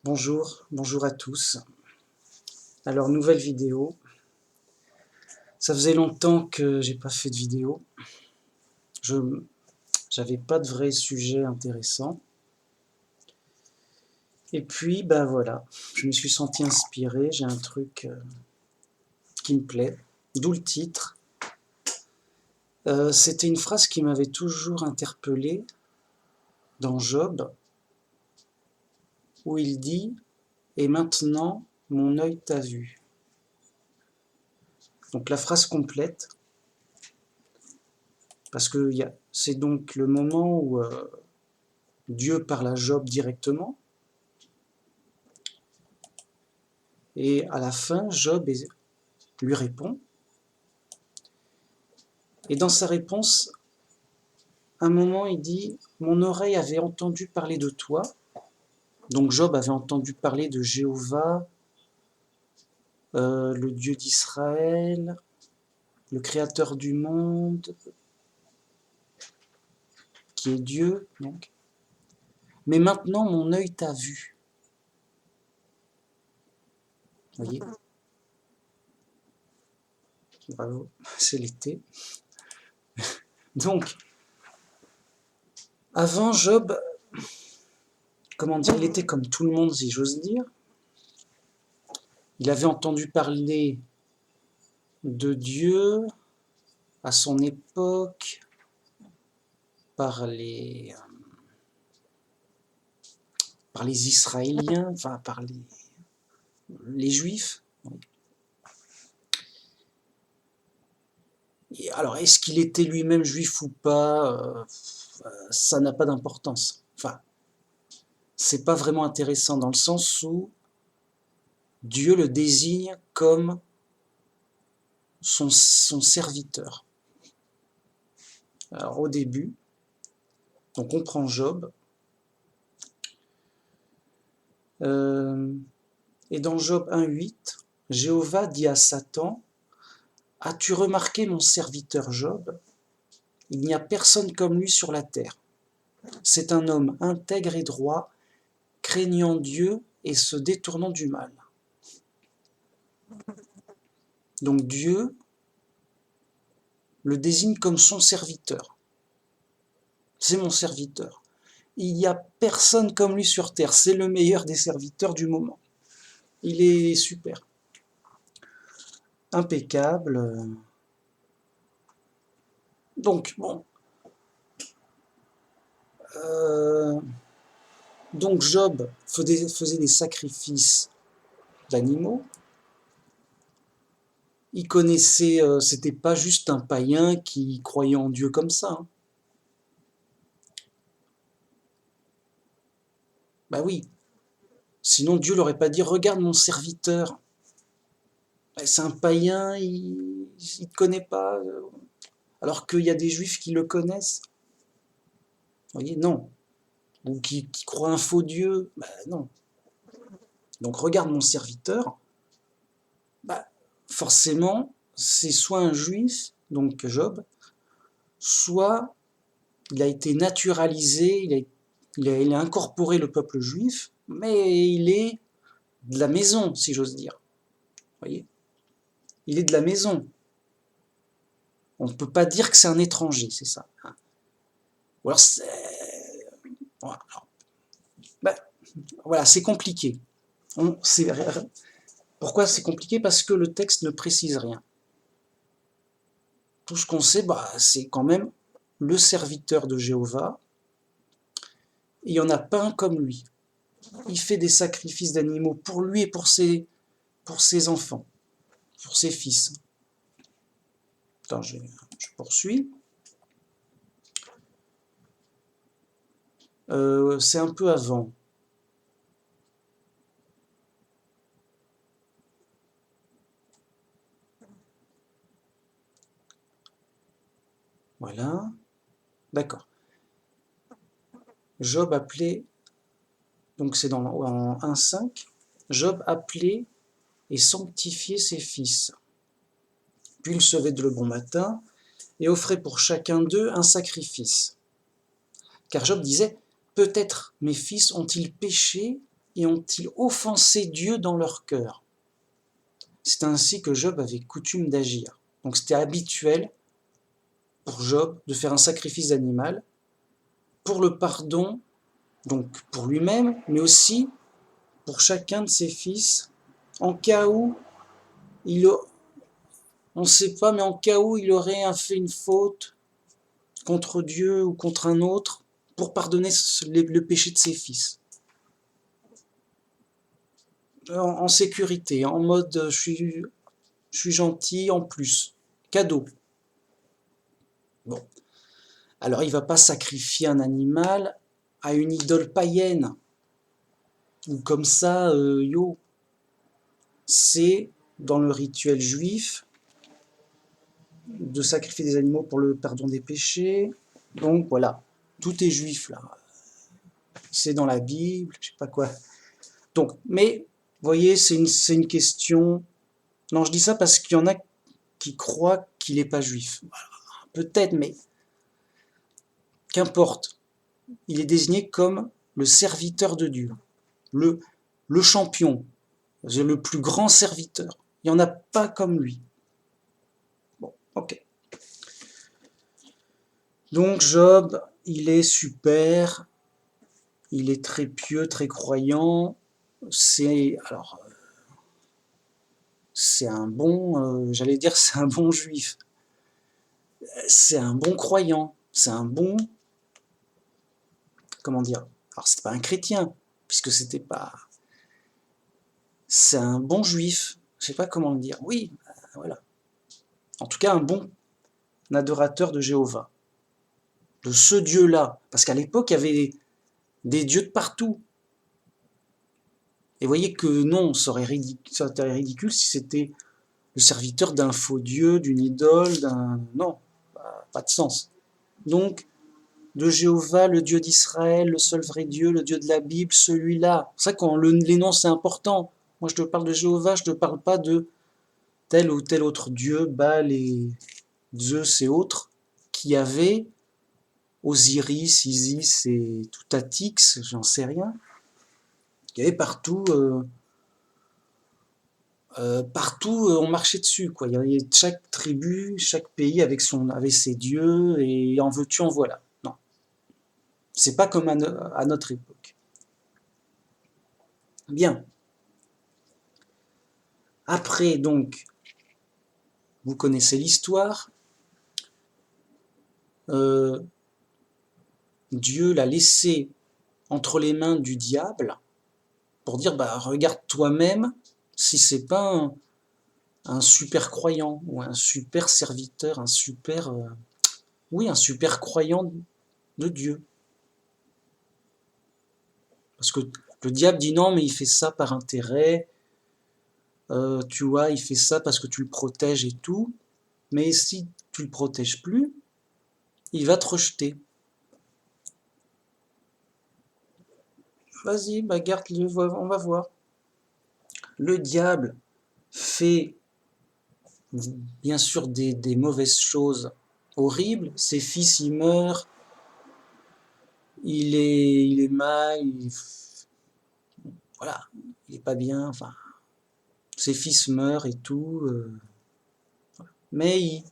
Bonjour à tous. Alors, nouvelle vidéo. Ça faisait longtemps que j'ai pas fait de vidéo. J'avais pas de vrai sujet intéressant. Et puis, ben voilà, je me suis senti inspiré, j'ai un truc qui me plaît, d'où le titre. C'était une phrase qui m'avait toujours interpellé dans Job, où il dit « Et maintenant, mon œil t'a vu ». Donc la phrase complète, parce que c'est donc le moment où Dieu parle à Job directement, et à la fin, Job lui répond, et dans sa réponse, un moment il dit « Mon oreille avait entendu parler de toi ». Donc Job avait entendu parler de Jéhovah, le Dieu d'Israël, le créateur du monde, qui est Dieu, donc. Mais maintenant, mon œil t'a vu. Vous voyez? Bravo, c'est l'été. Donc, avant Job, comment dire, il était comme tout le monde, si j'ose dire. Il avait entendu parler de Dieu à son époque par les Israéliens, enfin par les Juifs. Et alors, est-ce qu'il était lui-même juif ou pas, ça n'a pas d'importance. Enfin, c'est pas vraiment intéressant dans le sens où Dieu le désigne comme son serviteur. Alors au début, donc on prend Job, et dans Job 1,8, Jéhovah dit à Satan, « As-tu remarqué mon serviteur Job? Il n'y a personne comme lui sur la terre. C'est un homme intègre et droit, craignant Dieu et se détournant du mal. » Donc Dieu le désigne comme son serviteur. C'est mon serviteur. Il n'y a personne comme lui sur terre. C'est le meilleur des serviteurs du moment. Il est super. Impeccable. Donc, bon. Donc Job faisait des sacrifices d'animaux. Il connaissait, c'était pas juste un païen qui croyait en Dieu comme ça. Hein. Bah oui. Sinon Dieu l'aurait pas dit, regarde mon serviteur. C'est un païen, il ne connaît pas. Alors qu'il y a des juifs qui le connaissent. Vous voyez, non. Ou qui croient un faux Dieu. Bah non. Donc regarde mon serviteur. Bah, forcément, c'est soit un juif, donc Job, soit il a été naturalisé, il a incorporé le peuple juif, mais il est de la maison, si j'ose dire. Vous voyez? Il est de la maison. On ne peut pas dire que c'est un étranger, c'est ça. Ou alors, voilà, c'est compliqué. Pourquoi c'est compliqué? Parce que le texte ne précise rien. Tout ce qu'on sait, c'est quand même le serviteur de Jéhovah. Il n'y en a pas un comme lui. Il fait des sacrifices d'animaux pour lui et pour ses enfants, pour ses fils. Attends, je poursuis. C'est un peu avant. Voilà. D'accord. Job appelait, donc c'est en 1,5, Job appelait et sanctifiait ses fils. Puis il se levait le bon matin et offrait pour chacun d'eux un sacrifice. Car Job disait, peut-être mes fils ont-ils péché et ont-ils offensé Dieu dans leur cœur? C'est ainsi que Job avait coutume d'agir. Donc c'était habituel pour Job de faire un sacrifice animal pour le pardon, donc pour lui-même, mais aussi pour chacun de ses fils, en cas où on ne sait pas, mais en cas où il aurait fait une faute contre Dieu ou contre un autre, pour pardonner le péché de ses fils. En sécurité, en mode je suis gentil en plus, cadeau. Bon, alors il va pas sacrifier un animal à une idole païenne, ou comme ça, yo. C'est dans le rituel juif de sacrifier des animaux pour le pardon des péchés. Donc voilà, tout est juif là. C'est dans la Bible, je sais pas quoi. Donc, mais, vous voyez, c'est une question. Non, je dis ça parce qu'il y en a qui croient qu'il n'est pas juif. Peut-être, mais qu'importe. Il est désigné comme le serviteur de Dieu, le champion, le plus grand serviteur. Il n'y en a pas comme lui. Bon, ok. Donc Job, il est super, il est très pieux, très croyant. C'est un bon, j'allais dire c'est un bon juif. C'est un bon croyant. C'est un bon, comment dire. Alors c'était pas un chrétien, puisque c'était pas. C'est un bon juif. Je sais pas comment le dire. Oui, voilà. En tout cas, un bon adorateur de Jéhovah, de ce Dieu-là. Parce qu'à l'époque, il y avait des dieux de partout. Et voyez que non, ça aurait ridicule si c'était le serviteur d'un faux dieu, d'une idole, d'un... Non, pas de sens. Donc, de Jéhovah, le Dieu d'Israël, le seul vrai Dieu, le Dieu de la Bible, celui-là. C'est ça quand les noms, c'est important. Moi, je te parle de Jéhovah, je ne te parle pas de tel ou tel autre Dieu, Baal et Zeus et autres, qui avaient Osiris, Isis et tout Atix, j'en sais rien. Il y avait partout... partout on marchait dessus, quoi. Il y avait chaque tribu, chaque pays avec ses dieux, et en veux-tu, en voilà. Non, c'est pas comme à notre époque. Bien. Après, donc, vous connaissez l'histoire. Dieu l'a laissé entre les mains du diable pour dire, bah, regarde toi-même si c'est pas un super croyant ou un super serviteur, un super croyant de Dieu. Parce que le diable dit non, mais il fait ça par intérêt, tu vois, il fait ça parce que tu le protèges et tout, mais si tu le protèges plus, il va te rejeter. Vas-y, bah garde-le, on va voir. Le diable fait bien sûr des mauvaises choses horribles, ses fils ils meurent, il est mal, voilà, il est pas bien, enfin, ses fils meurent et tout, mais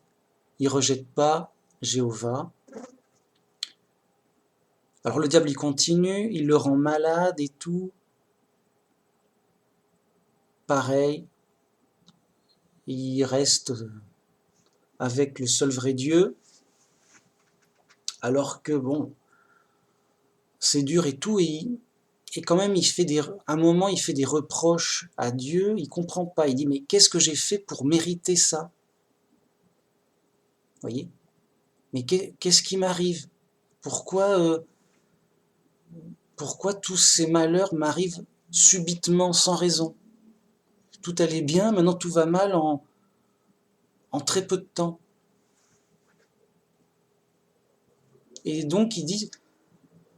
il rejette pas Jéhovah. Alors le diable il continue, il le rend malade et tout. Pareil, il reste avec le seul vrai Dieu, alors que bon, c'est dur et tout, et quand même à un moment il fait des reproches à Dieu, il comprend pas, il dit mais qu'est-ce que j'ai fait pour mériter ça? Vous voyez? Mais qu'est-ce qui m'arrive? Pourquoi tous ces malheurs m'arrivent subitement, sans raison? Tout allait bien, maintenant tout va mal en très peu de temps. Et donc il dit,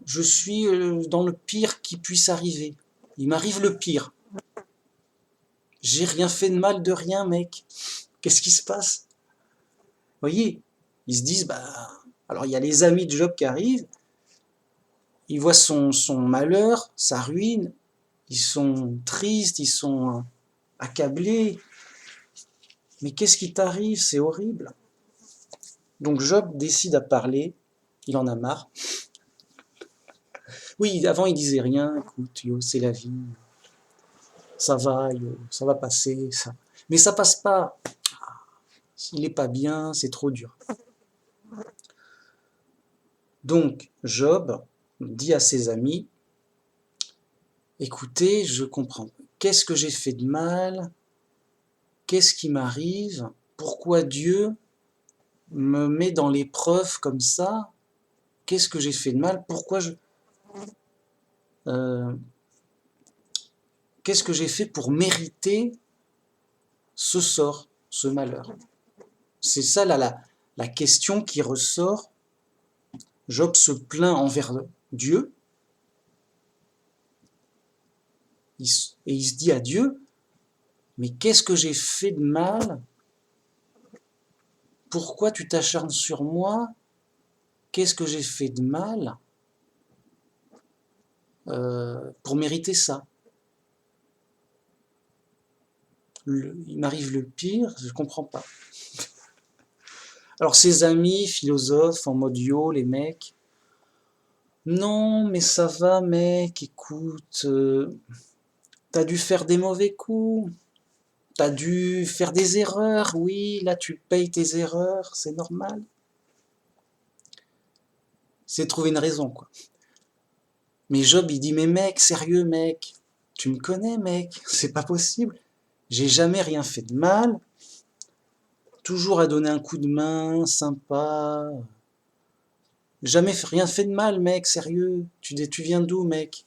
je suis dans le pire qui puisse arriver. Il m'arrive le pire. J'ai rien fait de mal de rien, mec. Qu'est-ce qui se passe? Vous voyez? Ils se disent, bah... Alors il y a les amis de Job qui arrivent, ils voient son malheur, sa ruine, ils sont tristes, ils sont accablés. Mais qu'est-ce qui t'arrive? C'est horrible. Donc Job décide à parler, il en a marre. Oui, avant il disait rien, écoute, yo, c'est la vie, ça va, yo, ça va passer, ça. Mais ça passe pas. Il est pas bien, c'est trop dur. Donc Job dit à ses amis, écoutez, je comprends. Qu'est-ce que j'ai fait de mal? Qu'est-ce qui m'arrive? Pourquoi Dieu me met dans l'épreuve comme ça? Qu'est-ce que j'ai fait de mal? Euh, Qu'est-ce que j'ai fait pour mériter ce sort, ce malheur? C'est ça la question qui ressort. Job se plaint envers Dieu et il se dit à Dieu, mais qu'est-ce que j'ai fait de mal? Pourquoi tu t'acharnes sur moi? Qu'est-ce que j'ai fait de mal pour mériter ça? Il m'arrive le pire, je ne comprends pas. Alors ses amis, philosophes, en mode yo, les mecs, non, mais ça va, mec, écoute, t'as dû faire des mauvais coups, t'as dû faire des erreurs, oui, là tu payes tes erreurs, c'est normal. C'est trouver une raison, quoi. Mais Job, il dit, mais mec, sérieux, mec, tu me connais, mec, c'est pas possible. J'ai jamais rien fait de mal, toujours à donner un coup de main, sympa. Jamais rien fait de mal, mec, sérieux. Tu viens d'où, mec?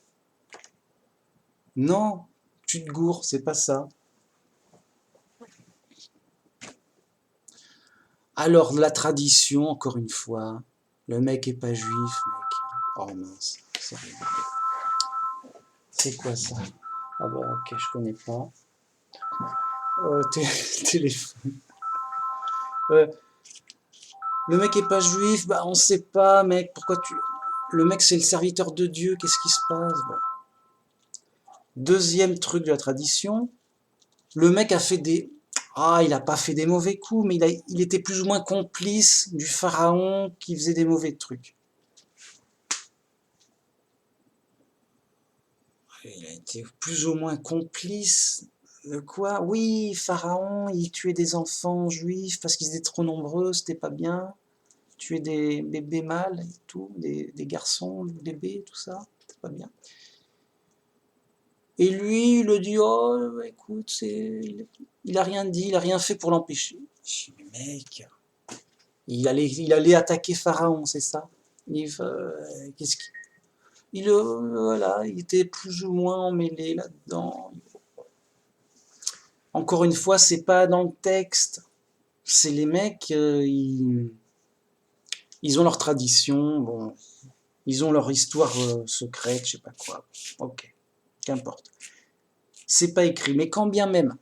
Non, tu te gourres, c'est pas ça. Alors, la tradition, encore une fois, le mec est pas juif, mec. Oh mince, sérieux. C'est quoi ça? Ah bah ok, je connais pas. Téléphone. Euh, le mec est pas juif, bah on sait pas, mec. Pourquoi tu... Le mec c'est le serviteur de Dieu, qu'est-ce qui se passe? Bon. Deuxième truc de la tradition, le mec a fait des... Ah, il a pas fait des mauvais coups, mais il était plus ou moins complice du pharaon qui faisait des mauvais trucs. Il a été plus ou moins complice de quoi? Oui, Pharaon, il tuait des enfants juifs parce qu'ils étaient trop nombreux, c'était pas bien. Il tuait des bébés mâles et tout, des garçons, des bébés, tout ça, c'était pas bien. Et lui, il a dit, oh, écoute, il a rien dit, il a rien fait pour l'empêcher. Je dis, mais mec, il allait attaquer Pharaon, c'est ça? Qu'est-ce qu'il... voilà, il était plus ou moins emmêlé là-dedans. Encore une fois, c'est pas dans le texte. C'est les mecs, ils ont leur tradition, bon, ils ont leur histoire secrète, je sais pas quoi. Ok, qu'importe. C'est pas écrit, mais quand bien même,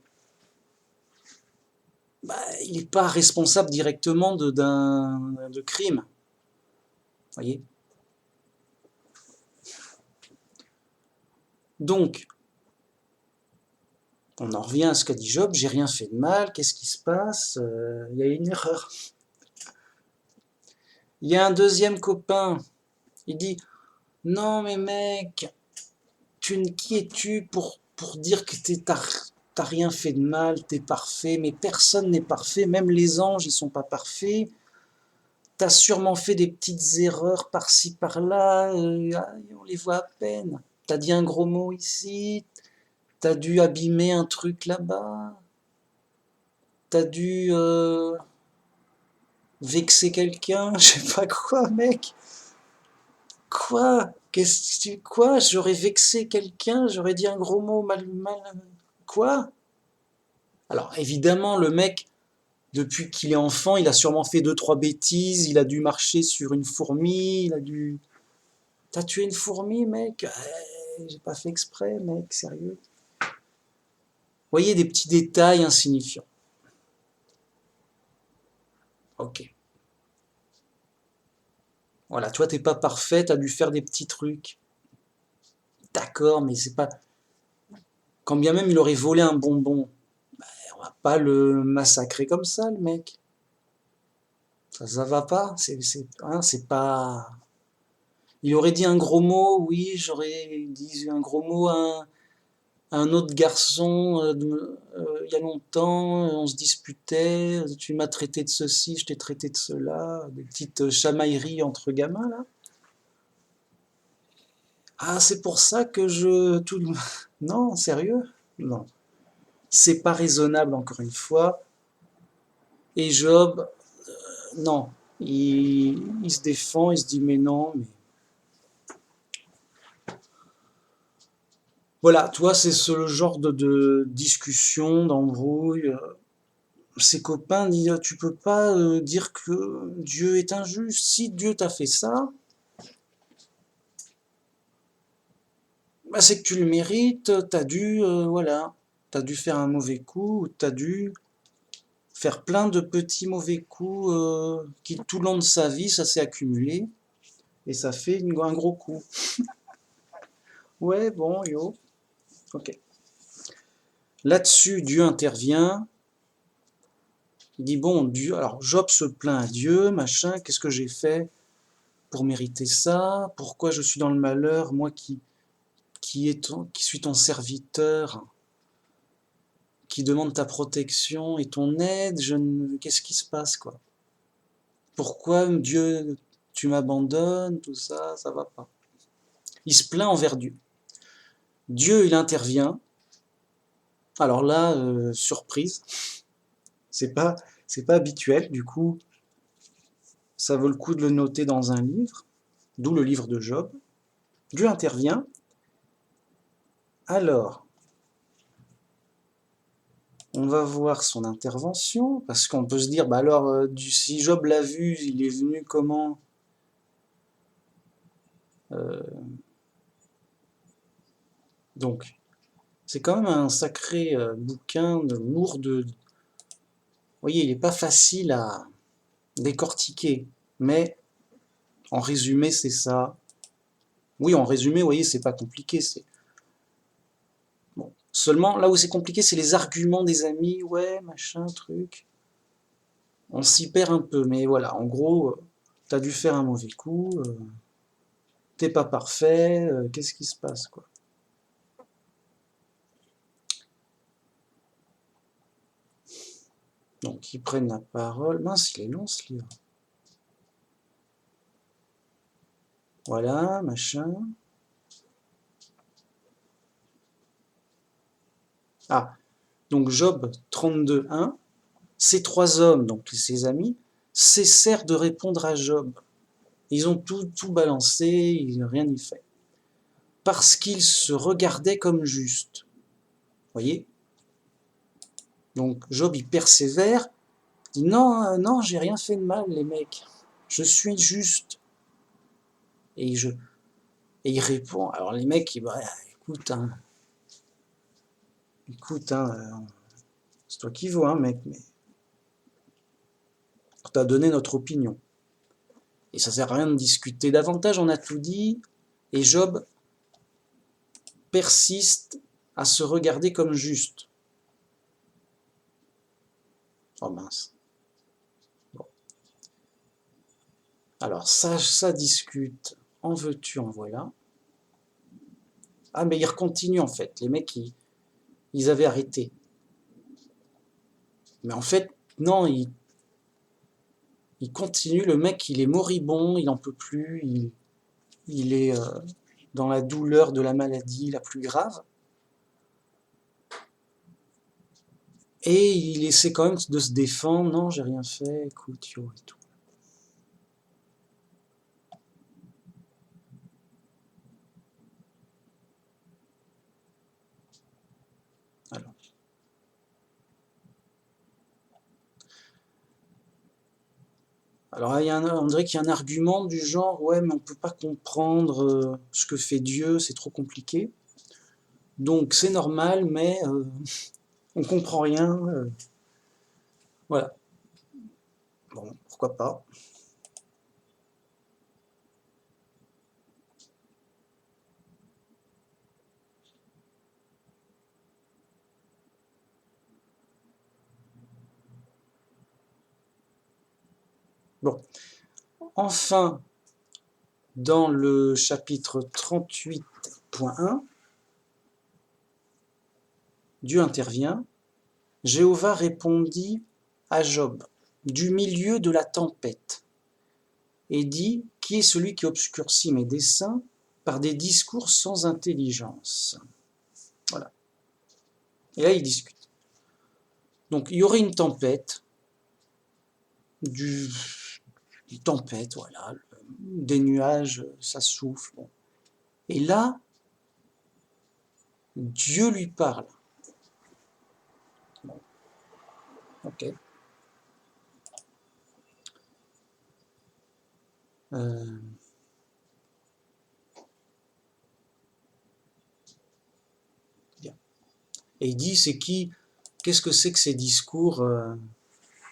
bah, il n'est pas responsable directement de crime. Voyez. Donc, on en revient à ce qu'a dit Job, j'ai rien fait de mal, qu'est-ce qui se passe? Il y a une erreur. Il y a un deuxième copain, il dit, non mais mec, qui es-tu pour dire que t'as rien fait de mal, t'es parfait, mais personne n'est parfait, même les anges, ils sont pas parfaits. T'as sûrement fait des petites erreurs par-ci, par-là, on les voit à peine. T'as dit un gros mot ici, t'as dû abîmer un truc là-bas, t'as dû vexer quelqu'un, je sais pas quoi, mec. Quoi? Quoi? J'aurais vexé quelqu'un, j'aurais dit un gros mot mal. Quoi? Alors évidemment, le mec, depuis qu'il est enfant, il a sûrement fait deux, trois bêtises, il a dû marcher sur une fourmi, il a dû... T'as tué une fourmi, mec? J'ai pas fait exprès, mec, sérieux. Vous voyez, des petits détails insignifiants. Ok. Voilà, toi, t'es pas parfait, t'as dû faire des petits trucs. D'accord, mais c'est pas... Quand bien même il aurait volé un bonbon, on va pas le massacrer comme ça, le mec. Ça va pas, c'est pas... Il aurait dit un gros mot, oui, j'aurais dit un gros mot à un autre garçon il y a longtemps, on se disputait, tu m'as traité de ceci, je t'ai traité de cela, des petites chamailleries entre gamins, là. Ah, c'est pour ça que je... Non, sérieux? Non. C'est pas raisonnable, encore une fois. Et Job, non. Il se défend, il se dit, mais non, mais... Voilà, toi, c'est ce genre de discussion, d'embrouille. Ses copains disent, tu peux pas dire que Dieu est injuste. Si Dieu t'a fait ça, bah, c'est que tu le mérites, voilà, t'as dû faire un mauvais coup, ou t'as dû faire plein de petits mauvais coups qui tout le long de sa vie, ça s'est accumulé et ça fait un gros coup. Ouais, bon, yo, ok. Là-dessus, Dieu intervient. Il dit, bon, Dieu, alors Job se plaint à Dieu, machin, qu'est-ce que j'ai fait pour mériter ça? Pourquoi je suis dans le malheur, moi qui suis ton serviteur, qui demande ta protection et ton aide, qu'est-ce qui se passe, quoi? Pourquoi, Dieu, tu m'abandonnes, tout ça, ça va pas. Il se plaint envers Dieu. Dieu, il intervient. Alors là, surprise, c'est pas, c'est pas habituel, du coup, ça vaut le coup de le noter dans un livre, d'où le livre de Job. Dieu intervient. Alors, on va voir son intervention, parce qu'on peut se dire, bah alors, si Job l'a vu, il est venu comment? Euh, donc, c'est quand même un sacré bouquin lourd de... Vous voyez, il n'est pas facile à décortiquer, mais en résumé, c'est ça. Oui, en résumé, vous voyez, c'est pas compliqué. Bon. Seulement, là où c'est compliqué, c'est les arguments des amis. Ouais, machin, truc. On s'y perd un peu, mais voilà, en gros, t'as dû faire un mauvais coup, t'es pas parfait, qu'est-ce qui se passe, quoi. Donc, ils prennent la parole. Mince, il est long, ce livre. Voilà, machin. Ah, donc Job 32.1. Ces trois hommes, donc ses amis, cessèrent de répondre à Job. Ils ont tout balancé, ils n'ont rien y fait. Parce qu'ils se regardaient comme justes. Vous voyez? Donc Job, il persévère, il dit non, non, j'ai rien fait de mal, les mecs. Je suis juste. Et, je, et il répond. Alors les mecs, ils bah, écoute, c'est toi qui vois, mec, mais on t'a donné notre opinion. Et ça sert à rien de discuter davantage, on a tout dit. Et Job persiste à se regarder comme juste. Oh mince. Bon. Alors ça discute, en veux-tu, en voilà. Ah mais ils continuent en fait, les mecs ils avaient arrêté. Mais en fait, non, il continue, le mec il est moribond, il n'en peut plus, il est dans la douleur de la maladie la plus grave. Et il essaie quand même de se défendre, non j'ai rien fait, écoute, yo et tout. Alors. Alors, on dirait qu'il y a un argument du genre, ouais, mais on ne peut pas comprendre ce que fait Dieu, c'est trop compliqué. Donc, c'est normal, mais on ne comprend rien. Voilà. Bon, pourquoi pas. Bon, enfin, dans le chapitre 38.1, Dieu intervient. Jéhovah répondit à Job du milieu de la tempête et dit, qui est celui qui obscurcit mes desseins par des discours sans intelligence. Voilà. Et là, il discute. Donc, il y aurait une tempête, une tempête, voilà, des nuages, ça souffle. Bon. Et là, Dieu lui parle. Bon. Ok. Bien. Et il dit, qu'est-ce que c'est que ces discours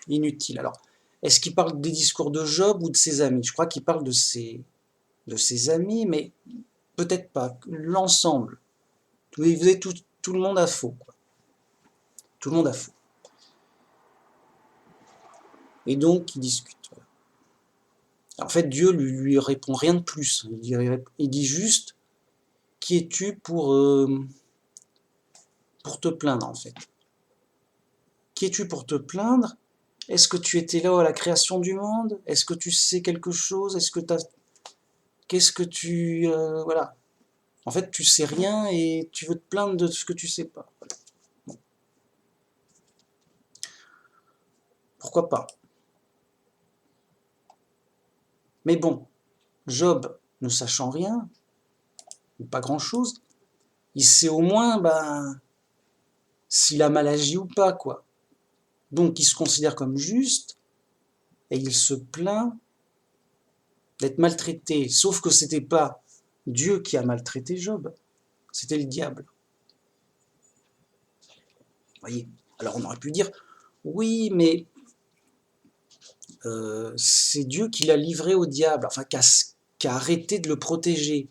inutiles? Alors, est-ce qu'il parle des discours de Job ou de ses amis? Je crois qu'il parle de ses amis, mais peut-être pas. L'ensemble. Vous avez tout le monde a faux, quoi. Tout le monde a faux. Et donc, il discute. Voilà. En fait, Dieu lui répond rien de plus. Il dit juste, qui es-tu pour te plaindre, en fait? Qui es-tu pour te plaindre? Est-ce que tu étais là à la création du monde? Est-ce que tu sais quelque chose? Qu'est-ce que tu... voilà. En fait, tu sais rien et tu veux te plaindre de ce que tu sais pas. Voilà. Bon. Pourquoi pas? Mais bon, Job, ne sachant rien, ou pas grand-chose, il sait au moins s'il a mal agi ou pas, quoi. Donc il se considère comme juste et il se plaint d'être maltraité. Sauf que c'était pas Dieu qui a maltraité Job, c'était le diable. Vous voyez? Alors on aurait pu dire, oui, mais c'est Dieu qui l'a livré au diable, enfin qui a arrêté de le protéger.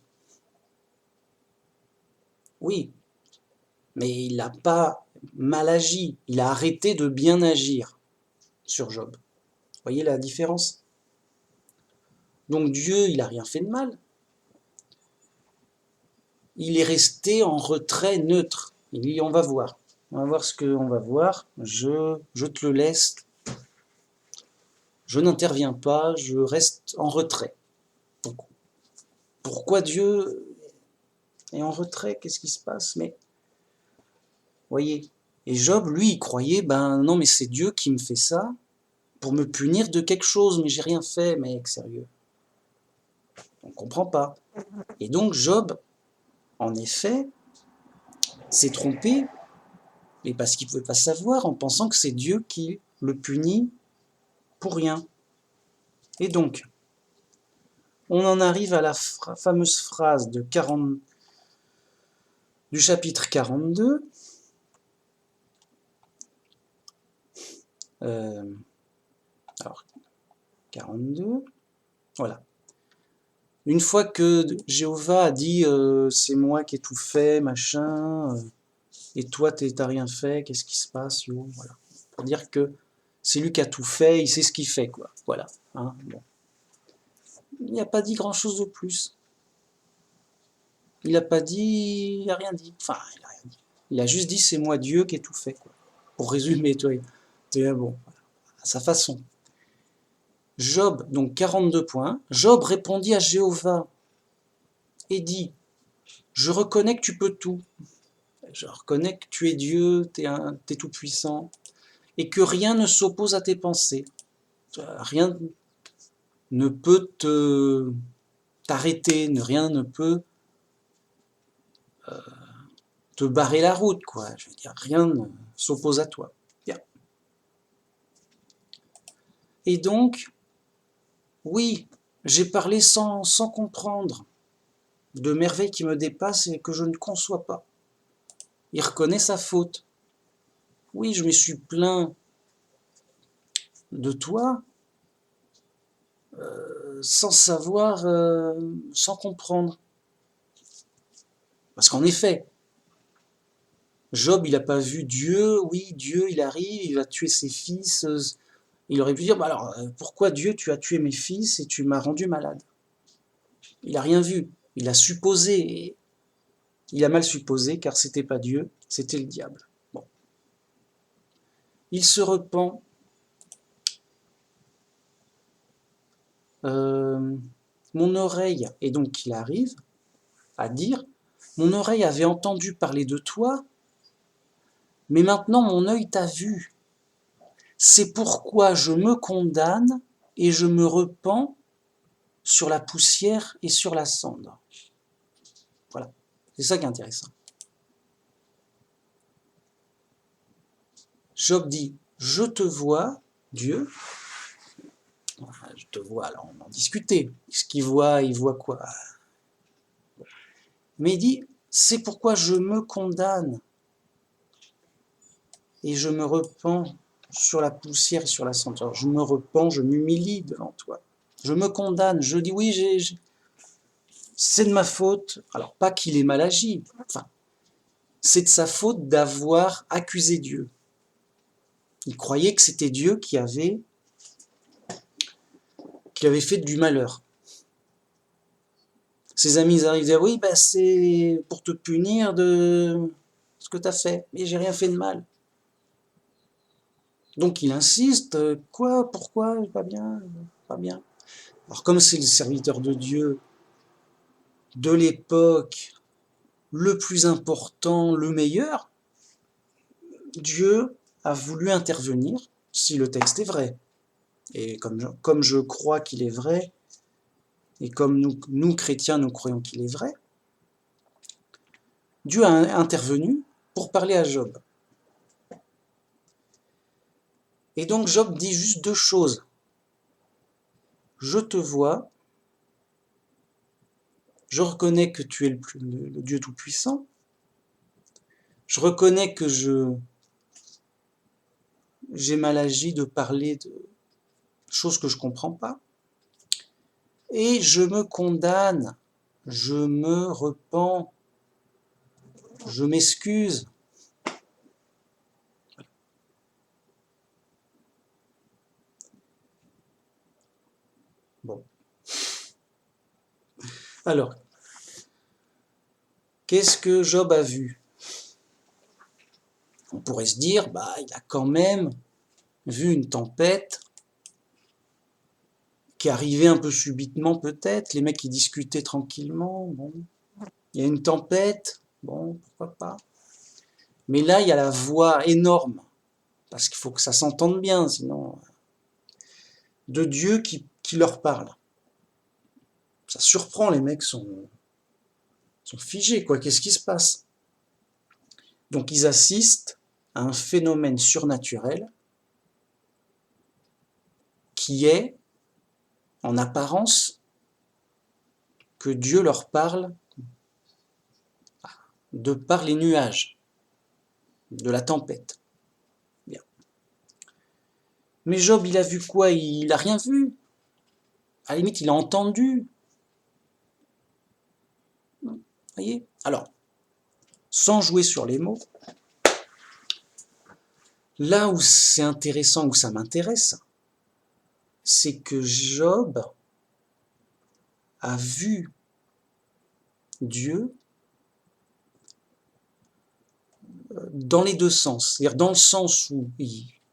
Oui, mais il n'a pas mal agi, il a arrêté de bien agir sur Job. Vous voyez la différence? Donc Dieu, il n'a rien fait de mal. Il est resté en retrait neutre. Il dit, on va voir. On va voir ce qu'on va voir. Je te le laisse. Je n'interviens pas, je reste en retrait. Pourquoi Dieu est en retrait? Qu'est-ce qui se passe? Mais, voyez. Et Job, lui, il croyait, non, mais c'est Dieu qui me fait ça pour me punir de quelque chose, mais j'ai rien fait, mec, sérieux. On ne comprend pas. Et donc Job, en effet, s'est trompé, mais parce qu'il ne pouvait pas savoir, en pensant que c'est Dieu qui le punit pour rien. Et donc, on en arrive à la fameuse phrase du chapitre 42. Alors, 42, voilà. Une fois que Jéhovah a dit c'est moi qui ai tout fait, machin, et toi t'as rien fait, qu'est-ce qui se passe, yo, voilà. Pour dire que c'est lui qui a tout fait, il sait ce qu'il fait, quoi. Voilà. Hein, bon. Il n'a pas dit grand-chose de plus. Il n'a pas dit, il n'a rien dit. Enfin, il n'a rien dit. Il a juste dit c'est moi Dieu qui ai tout fait, quoi. Pour résumer, toi, bon, à sa façon. Job, donc 42 points. Job répondit à Jéhovah et dit, je reconnais que tu peux tout. Je reconnais que tu es Dieu, t'es tout puissant, et que rien ne s'oppose à tes pensées. Rien ne peut t'arrêter, rien ne peut te barrer la route, quoi. Je veux dire, rien ne s'oppose à toi. Bien. Et donc, oui, j'ai parlé sans comprendre, de merveilles qui me dépassent et que je ne conçois pas. Il reconnaît sa faute. Oui, je me suis plaint de toi, sans savoir, sans comprendre. Parce qu'en effet, Job, il n'a pas vu Dieu, oui, Dieu, il arrive, il va tuer ses fils, Il aurait pu dire, bah alors, pourquoi Dieu, tu as tué mes fils et tu m'as rendu malade? Il n'a rien vu, il a supposé, il a mal supposé, car c'était pas Dieu, c'était le diable. Bon. Il se repent. Mon oreille, et donc il arrive à dire, mon oreille avait entendu parler de toi, mais maintenant mon œil t'a vu. C'est pourquoi je me condamne et je me repens sur la poussière et sur la cendre. Voilà, c'est ça qui est intéressant. Job dit, je te vois, Dieu, je te vois, alors on en discutait, ce qu'il voit, il voit quoi? Mais il dit, c'est pourquoi je me condamne et je me repens sur la poussière et sur la cendre. Alors, je me repens, je m'humilie devant toi. Je me condamne, je dis oui, c'est de ma faute. Alors, pas qu'il ait mal agi, enfin, c'est de sa faute d'avoir accusé Dieu. Il croyait que c'était Dieu qui avait fait du malheur. Ses amis ils arrivent et disent, oui, bah, c'est pour te punir de ce que tu as fait, mais j'ai rien fait de mal. Donc il insiste, quoi, pourquoi, pas bien, pas bien. Alors comme c'est le serviteur de Dieu de l'époque, le plus important, le meilleur, Dieu a voulu intervenir, si le texte est vrai. Et comme je crois qu'il est vrai, et comme nous chrétiens, nous croyons qu'il est vrai, Dieu a intervenu pour parler à Job. Et donc Job dit juste deux choses. Je te vois, je reconnais que tu es le Dieu Tout-Puissant, je reconnais que j'ai mal agi de parler de choses que je ne comprends pas, et je me condamne, je me repens, je m'excuse. Bon. Alors, qu'est-ce que Job a vu? On pourrait se dire, bah, il a quand même vu une tempête qui arrivait un peu subitement peut-être, les mecs qui discutaient tranquillement, bon, il y a une tempête, bon, pourquoi pas. Mais là, il y a la voix énorme, parce qu'il faut que ça s'entende bien, sinon, de Dieu qui leur parle. Ça surprend, les mecs sont figés, quoi, qu'est-ce qui se passe? Donc ils assistent à un phénomène surnaturel qui est, en apparence, que Dieu leur parle de par les nuages, de la tempête. Bien. Mais Job, il a vu quoi? Il n'a rien vu. À la limite, il a entendu. Vous voyez? Alors, sans jouer sur les mots, là où c'est intéressant, où ça m'intéresse, c'est que Job a vu Dieu dans les deux sens. C'est-à-dire dans le sens où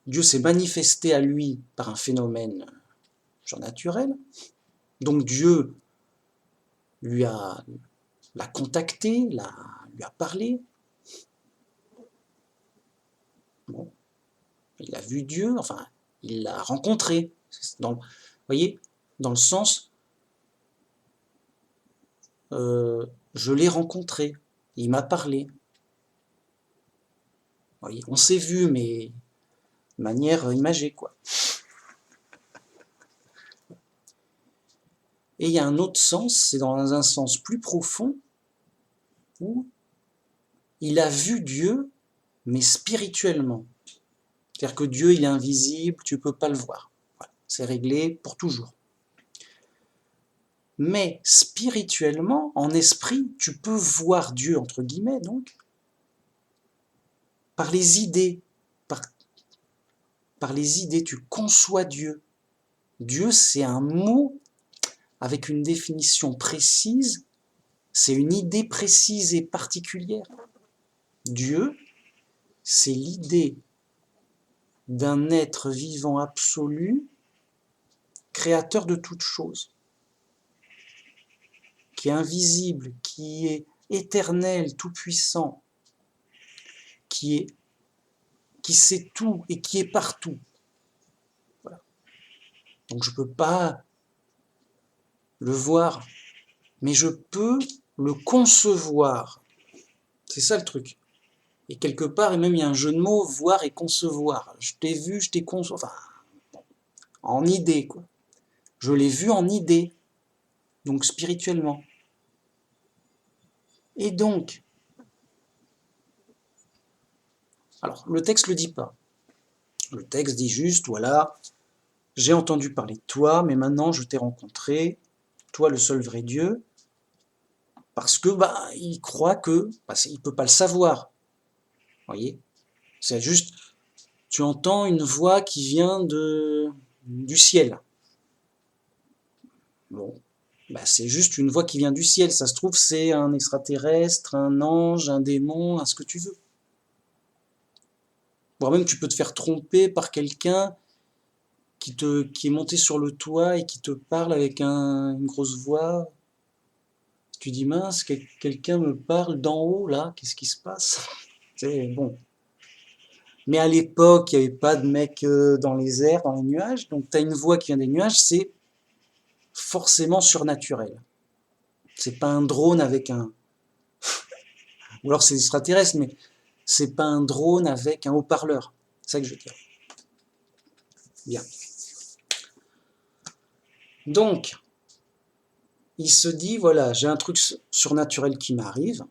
Dieu s'est manifesté à lui par un phénomène surnaturel. Donc Dieu l'a contacté, lui a parlé. Bon, il a vu Dieu, enfin, il l'a rencontré. Vous voyez, dans le sens, je l'ai rencontré, il m'a parlé. Vous voyez, on s'est vu, mais de manière imagée, quoi. Et il y a un autre sens, c'est dans un sens plus profond, où il a vu Dieu, mais spirituellement. C'est-à-dire que Dieu, il est invisible, tu ne peux pas le voir. Voilà, c'est réglé pour toujours. Mais spirituellement, en esprit, tu peux voir Dieu, entre guillemets, donc, par les idées, par les idées, tu conçois Dieu. Dieu, c'est un mot avec une définition précise, c'est une idée précise et particulière. Dieu, c'est l'idée d'un être vivant absolu, créateur de toutes choses, qui est invisible, qui est éternel, tout-puissant, qui sait tout et qui est partout. Voilà. Donc je ne peux pas le voir, mais je peux le concevoir. C'est ça le truc. Et quelque part, et même il y a un jeu de mots, voir et concevoir. Je t'ai vu, je t'ai conçu, enfin, en idée, quoi. Je l'ai vu en idée, donc spirituellement. Et donc, alors le texte ne le dit pas. Le texte dit juste, voilà, j'ai entendu parler de toi, mais maintenant je t'ai rencontré, toi le seul vrai Dieu, parce que il croit que, il peut pas le savoir, voyez. C'est juste, tu entends une voix qui vient du ciel. Bon, c'est juste une voix qui vient du ciel. Ça se trouve, c'est un extraterrestre, un ange, un démon, un ce que tu veux. Voire même, tu peux te faire tromper par quelqu'un qui est monté sur le toit et qui te parle avec une grosse voix. Tu dis, mince, quelqu'un me parle d'en haut, là, qu'est-ce qui se passe? C'est bon. Mais à l'époque, il n'y avait pas de mec dans les airs, dans les nuages. Donc, tu as une voix qui vient des nuages, c'est forcément surnaturel. C'est pas un drone avec un... Ou alors c'est extraterrestre, mais c'est pas un drone avec un haut-parleur. C'est ça que je veux dire. Bien. Donc, il se dit, voilà, j'ai un truc surnaturel qui m'arrive.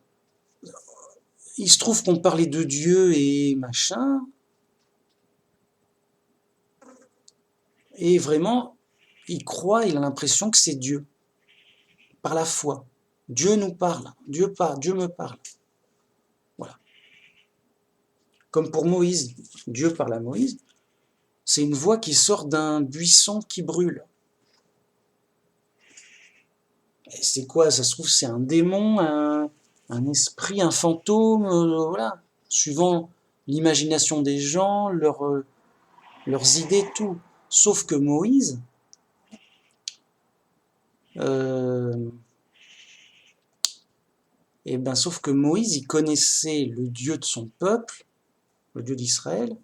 Il se trouve qu'on parlait de Dieu et machin. Et vraiment, il croit, il a l'impression que c'est Dieu. Par la foi. Dieu nous parle. Dieu me parle. Voilà. Comme pour Moïse. Dieu parle à Moïse. C'est une voix qui sort d'un buisson qui brûle. Et c'est quoi? Ça se trouve, c'est un démon, un esprit, un fantôme, voilà. Suivant l'imagination des gens, leurs idées, tout. Sauf que Moïse, sauf que Moïse, il connaissait le Dieu de son peuple, le Dieu d'Israël,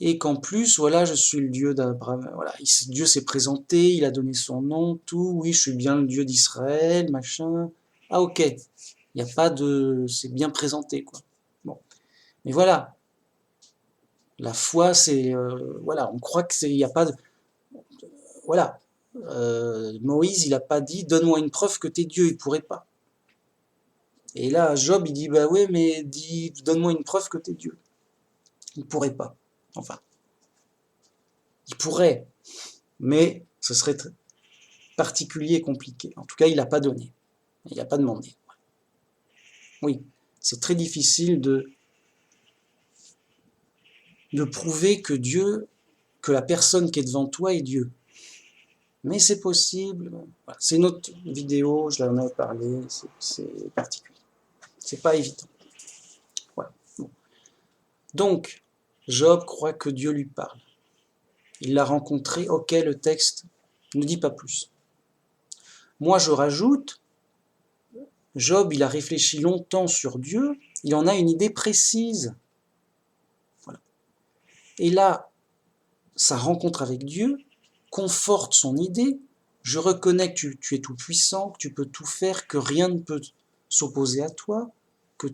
et qu'en plus, voilà, je suis le Dieu d'Abraham, voilà, Dieu s'est présenté, il a donné son nom, tout, oui, je suis bien le Dieu d'Israël, machin. Ah ok, il n'y a pas de... c'est bien présenté, quoi. Bon. Mais voilà, la foi, c'est... voilà, on croit que c'est... il n'y a pas de... Voilà. Moïse, il n'a pas dit, donne-moi une preuve que t'es Dieu, il ne pourrait pas. Et là, Job, il dit, bah ouais, mais dis, donne-moi une preuve que t'es Dieu. Il ne pourrait pas. Enfin, il pourrait, mais ce serait particulier et compliqué. En tout cas, il n'a pas donné. Il n'a pas demandé. Oui, c'est très difficile de prouver que Dieu, que la personne qui est devant toi est Dieu. Mais c'est possible. Voilà. C'est une autre vidéo, je l'en ai parlé, c'est particulier. C'est pas évident. Voilà. Bon. Donc, Job croit que Dieu lui parle. Il l'a rencontré, ok, le texte ne dit pas plus. Moi, je rajoute, Job, il a réfléchi longtemps sur Dieu, il en a une idée précise. Voilà. Et là, sa rencontre avec Dieu conforte son idée. Je reconnais que tu es tout puissant, que tu peux tout faire, que rien ne peut s'opposer à toi, que,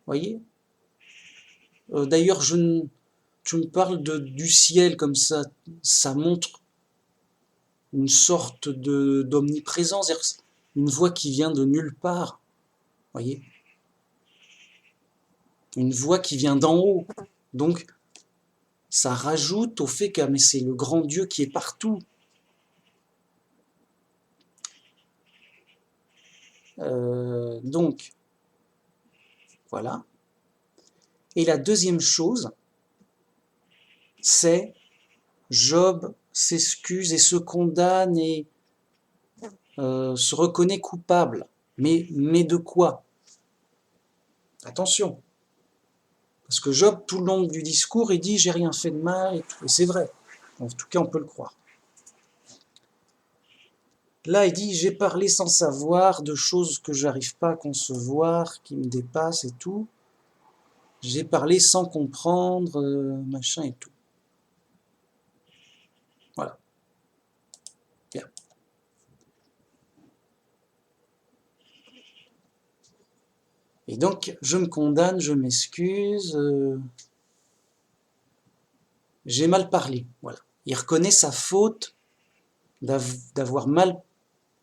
voyez. D'ailleurs, tu me parles du ciel comme ça montre une sorte d'omniprésence, une voix qui vient de nulle part, voyez. Une voix qui vient d'en haut. Donc, ça rajoute au fait que mais c'est le grand Dieu qui est partout. Donc, voilà. Et la deuxième chose, c'est Job s'excuse et se condamne et se reconnaît coupable. Mais de quoi? Attention. Parce que Job, tout le long du discours, il dit « j'ai rien fait de mal » et tout. Et c'est vrai. En tout cas, on peut le croire. Là, il dit « j'ai parlé sans savoir de choses que j'arrive pas à concevoir, qui me dépassent et tout. J'ai parlé sans comprendre, machin et tout. » Voilà. Bien. Et donc, je me condamne, je m'excuse, j'ai mal parlé. Voilà. Il reconnaît sa faute d'avoir mal,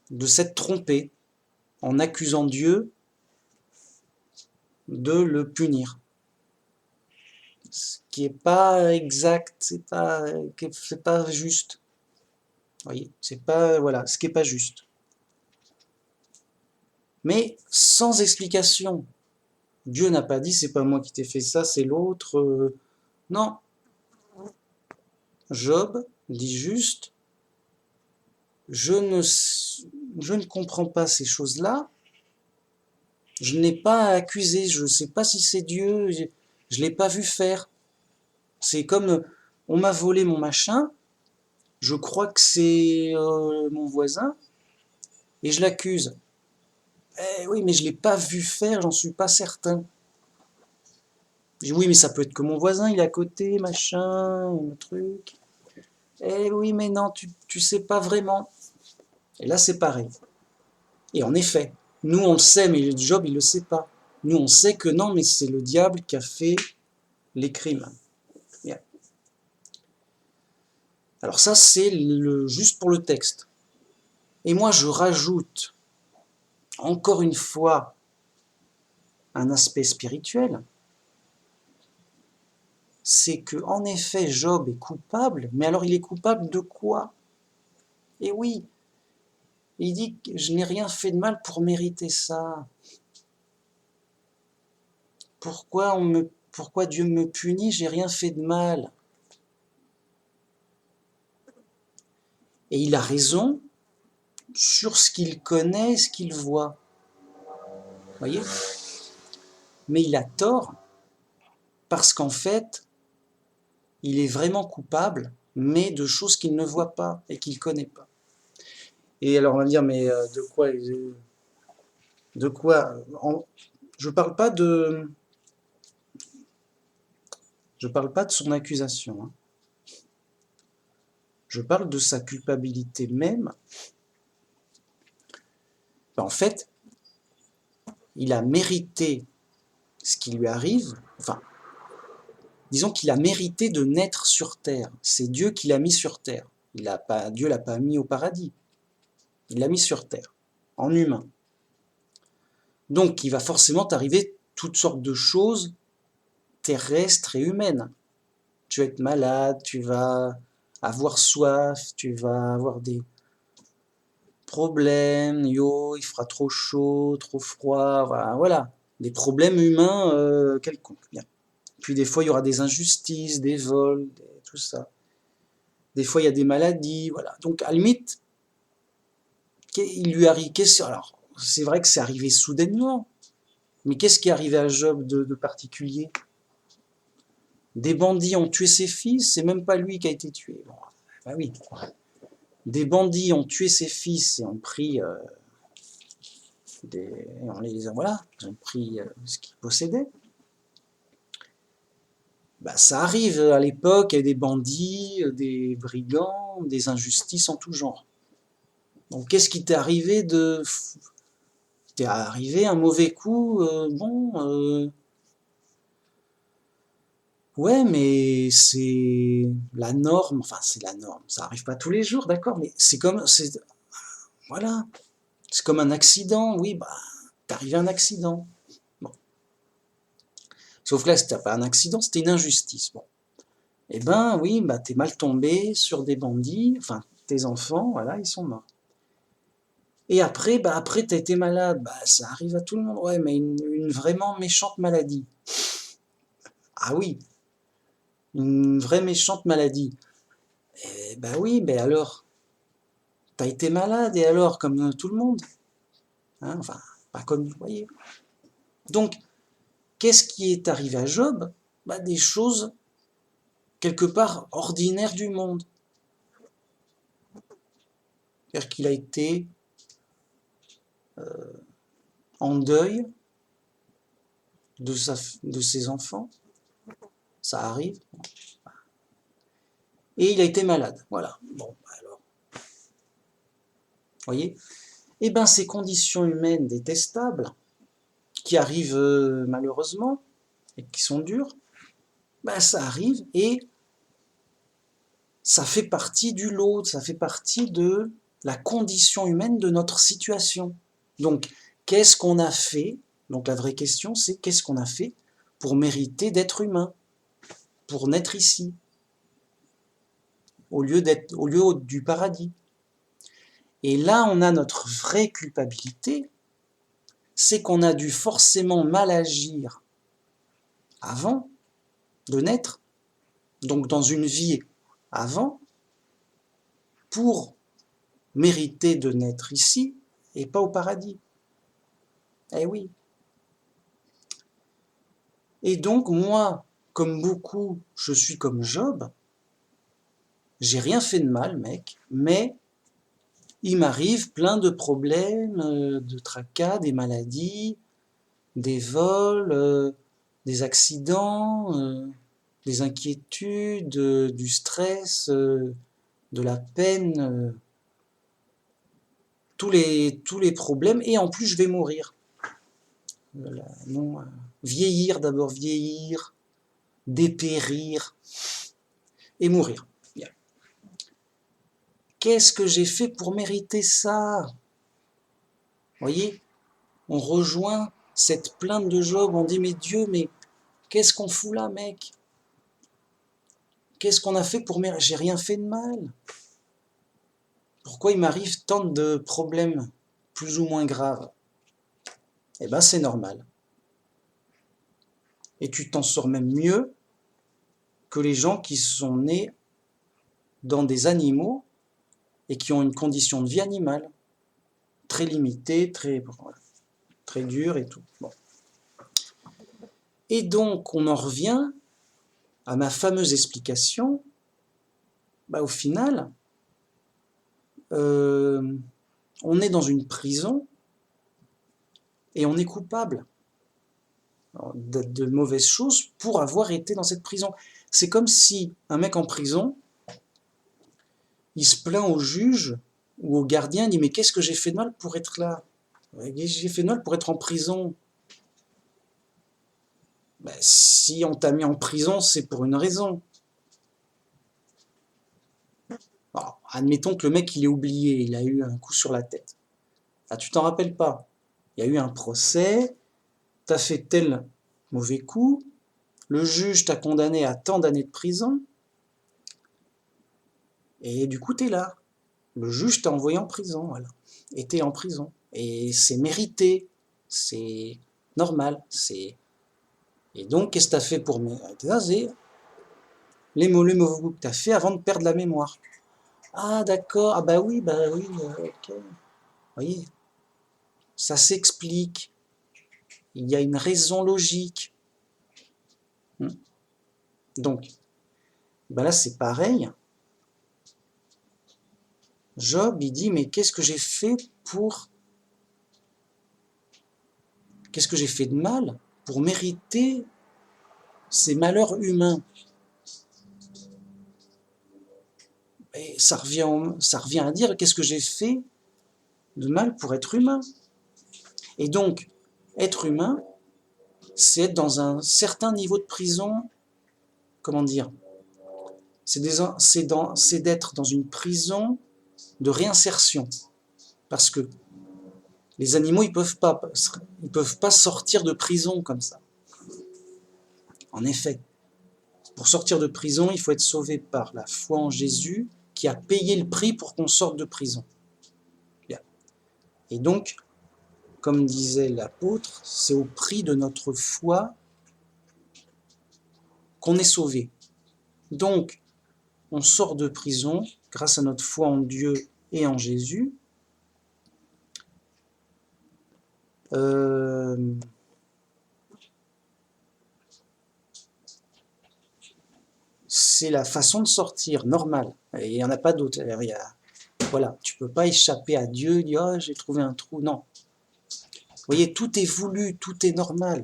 de s'être trompé en accusant Dieu de le punir. Ce qui n'est pas exact, c'est pas juste. Vous voyez, c'est pas, voilà, ce qui n'est pas juste. Mais sans explication. Dieu n'a pas dit c'est pas moi qui t'ai fait ça, c'est l'autre. Non. Job dit juste je ne comprends pas ces choses-là. Je n'ai pas à accuser, je ne sais pas si c'est Dieu, je ne l'ai pas vu faire. C'est comme on m'a volé mon machin, je crois que c'est mon voisin et je l'accuse. Eh oui, mais je ne l'ai pas vu faire, j'en suis pas certain. Je dis, oui, mais ça peut être que mon voisin, il est à côté, machin, un truc. Eh oui, mais non, tu sais pas vraiment. Et là, c'est pareil. Et en effet, nous, on le sait, mais Job, il le sait pas. Nous, on sait que non, mais c'est le diable qui a fait les crimes. Bien. Alors ça, c'est juste pour le texte. Et moi, je rajoute, encore une fois, un aspect spirituel. C'est que, en effet, Job est coupable, mais alors il est coupable de quoi? Et oui, il dit que je n'ai rien fait de mal pour mériter ça. Pourquoi Dieu me punit? J'ai rien fait de mal. Et il a raison sur ce qu'il connaît, ce qu'il voit. Vous voyez? Mais il a tort parce qu'en fait, il est vraiment coupable, mais de choses qu'il ne voit pas et qu'il ne connaît pas. Et alors on va me dire, mais de quoi je parle pas de son accusation. Hein. Je parle de sa culpabilité même. En fait, il a mérité ce qui lui arrive. Enfin, disons qu'il a mérité de naître sur terre. C'est Dieu qui l'a mis sur terre. Dieu l'a pas mis au paradis. Il l'a mis sur terre, en humain. Donc, il va forcément t'arriver toutes sortes de choses terrestres et humaines. Tu vas être malade, tu vas avoir soif, tu vas avoir des problèmes, il fera trop chaud, trop froid, voilà. Des problèmes humains quelconques. Bien. Puis des fois, il y aura des injustices, des vols, tout ça. Des fois, il y a des maladies, voilà. Donc, à la limite, il lui arrive... Alors, c'est vrai que c'est arrivé soudainement, mais qu'est-ce qui est arrivé à Job de particulier? Des bandits ont tué ses fils, c'est même pas lui qui a été tué. Bon, bah oui. Des bandits ont tué ses fils et ont pris voilà, ils ont pris ce qu'ils possédaient. Bah, ça arrive à l'époque, il y a des bandits, des brigands, des injustices en tout genre. Donc qu'est-ce qui t'est arrivé T'es arrivé un mauvais coup, ouais, mais c'est la norme, enfin c'est la norme, ça arrive pas tous les jours, d'accord, mais voilà, c'est comme un accident, oui, bah, t'es arrivé à un accident. Bon. Sauf que là, c'était pas un accident, c'était une injustice. Bon. Eh ben oui, bah t'es mal tombé sur des bandits, enfin tes enfants, voilà, ils sont morts. Et après, t'as été malade, bah ça arrive à tout le monde, ouais, mais une vraiment méchante maladie. Ah oui, une vraie méchante maladie. Eh ben oui, ben alors, t'as été malade, et alors, comme tout le monde, hein, enfin, pas comme vous voyez. Donc, qu'est-ce qui est arrivé à Job? Ben, des choses, quelque part, ordinaires du monde. C'est-à-dire qu'il a été en deuil de ses enfants, ça arrive, et il a été malade, voilà. Bon, alors, vous voyez? Eh bien, ces conditions humaines détestables, qui arrivent malheureusement, et qui sont dures, ben, ça arrive, et ça fait partie du lot, ça fait partie de la condition humaine de notre situation. Donc, qu'est-ce qu'on a fait? Donc la vraie question, c'est qu'est-ce qu'on a fait pour mériter d'être humain, pour naître ici, au lieu du paradis. Et là, on a notre vraie culpabilité, c'est qu'on a dû forcément mal agir avant de naître, donc dans une vie avant, pour mériter de naître ici et pas au paradis. Eh oui. Et donc moi, comme beaucoup, je suis comme Job, j'ai rien fait de mal, mec, mais il m'arrive plein de problèmes, de tracas, des maladies, des vols, des accidents, des inquiétudes, du stress, de la peine, tous les problèmes, et en plus je vais mourir. Non, vieillir d'abord, vieillir, dépérir et mourir. Bien. Qu'est-ce que j'ai fait pour mériter ça? Vous voyez, on rejoint cette plainte de Job, on dit mais Dieu, mais qu'est-ce qu'on fout là, mec? Qu'est-ce qu'on a fait pour mériter? J'ai rien fait de mal. Pourquoi il m'arrive tant de problèmes plus ou moins graves? Eh ben c'est normal. Et tu t'en sors même mieux que les gens qui sont nés dans des animaux et qui ont une condition de vie animale, très limitée, très dure et tout. Bon. Et donc on en revient à ma fameuse explication, bah, au final, on est dans une prison et on est coupable de mauvaises choses pour avoir été dans cette prison. C'est comme si un mec en prison, il se plaint au juge ou au gardien, il dit mais qu'est-ce que j'ai fait de mal pour être là? J'ai fait de mal pour être en prison. Ben, si on t'a mis en prison, c'est pour une raison. Alors, admettons que le mec il est oublié, il a eu un coup sur la tête. Ah, tu t'en rappelles pas. Il y a eu un procès, t'as fait tel mauvais coup, le juge t'a condamné à tant d'années de prison, et du coup t'es là. Le juge t'a envoyé en prison, voilà. Et t'es en prison. Et c'est mérité, c'est normal, c'est... Et donc, qu'est-ce que t'as fait pour mériter ça? C'est les mauvais coups que t'as fait avant de perdre la mémoire. Ah d'accord, ah bah oui, ok. Vous voyez, ça s'explique. Il y a une raison logique. Donc, ben là c'est pareil. Job, il dit, mais qu'est-ce que j'ai fait pour... Qu'est-ce que j'ai fait de mal pour mériter ces malheurs humains? Et ça revient à dire, qu'est-ce que j'ai fait de mal pour être humain? Et donc, être humain, c'est être dans un certain niveau de prison, comment dire, c'est d'être dans une prison de réinsertion. Parce que les animaux, ils peuvent pas sortir de prison comme ça. En effet, pour sortir de prison, il faut être sauvé par la foi en Jésus qui a payé le prix pour qu'on sorte de prison. Et donc, comme disait l'apôtre, c'est au prix de notre foi qu'on est sauvé. Donc, on sort de prison grâce à notre foi en Dieu et en Jésus. C'est la façon de sortir normale. Et il n'y en a pas d'autre. Voilà, tu peux pas échapper à Dieu, dire oh, j'ai trouvé un trou. Non. Vous voyez, tout est voulu, tout est normal.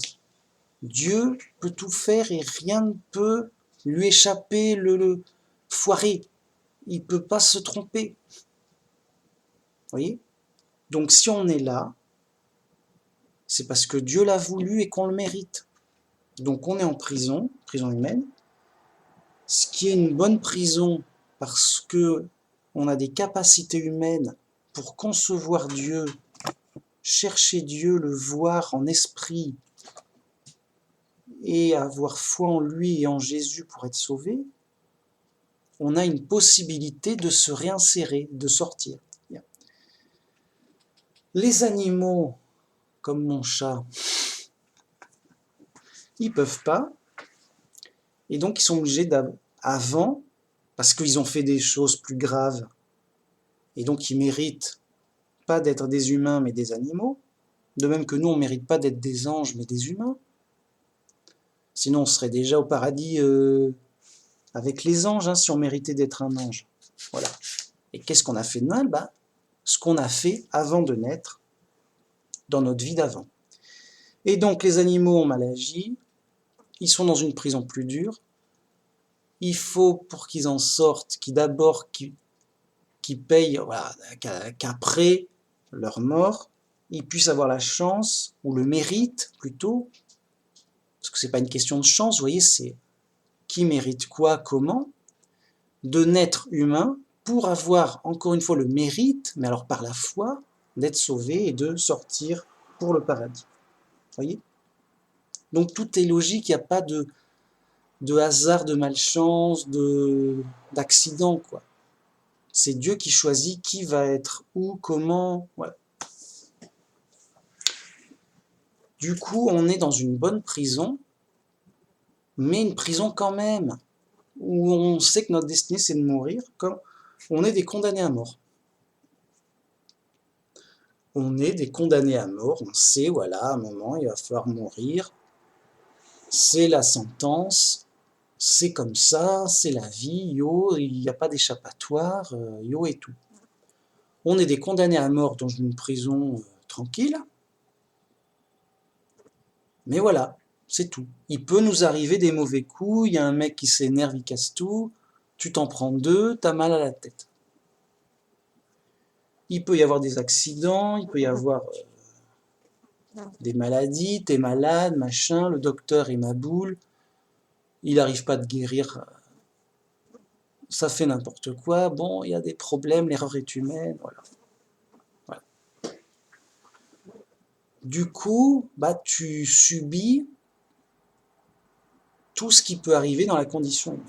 Dieu peut tout faire et rien ne peut lui échapper, le foirer. Il ne peut pas se tromper. Vous voyez? Donc si on est là, c'est parce que Dieu l'a voulu et qu'on le mérite. Donc on est en prison, prison humaine, ce qui est une bonne prison parce que on a des capacités humaines pour concevoir Dieu, chercher Dieu, le voir en esprit et avoir foi en lui et en Jésus pour être sauvé. On a une possibilité de se réinsérer, de sortir. Les animaux, comme mon chat, ils peuvent pas, et donc ils sont obligés avant, parce qu'ils ont fait des choses plus graves, et donc ils méritent pas d'être des humains mais des animaux, de même que nous on mérite pas d'être des anges mais des humains, sinon on serait déjà au paradis avec les anges, hein, si on méritait d'être un ange. Voilà. Et qu'est-ce qu'on a fait de mal? Ce qu'on a fait avant de naître, dans notre vie d'avant. Et donc les animaux ont mal agi, ils sont dans une prison plus dure, il faut pour qu'ils en sortent, qu'ils payent, voilà, qu'après leur mort, ils puissent avoir la chance, ou le mérite plutôt, parce que c'est pas une question de chance, vous voyez, c'est qui mérite quoi, comment, de naître humain pour avoir encore une fois le mérite, mais alors par la foi, d'être sauvé et de sortir pour le paradis. Vous voyez? Donc tout est logique, il n'y a pas de hasard, de malchance, d'accident, quoi. C'est Dieu qui choisit qui va être où, comment. Voilà. Du coup, on est dans une bonne prison, mais une prison quand même, où on sait que notre destinée, c'est de mourir, comme on est des condamnés à mort. On est des condamnés à mort, on sait, voilà, à un moment, il va falloir mourir. C'est la sentence, c'est comme ça, c'est la vie, yo, il n'y a pas d'échappatoire, yo et tout. On est des condamnés à mort dans une prison tranquille, mais voilà, c'est tout. Il peut nous arriver des mauvais coups, il y a un mec qui s'énerve, il casse tout, tu t'en prends deux, t'as mal à la tête. Il peut y avoir des accidents, il peut y avoir des maladies, t'es malade, machin, le docteur est ma boule, il n'arrive pas à te guérir, ça fait n'importe quoi, bon, il y a des problèmes, l'erreur est humaine, voilà. Voilà. Du coup, tu subis tout ce qui peut arriver dans la condition humaine.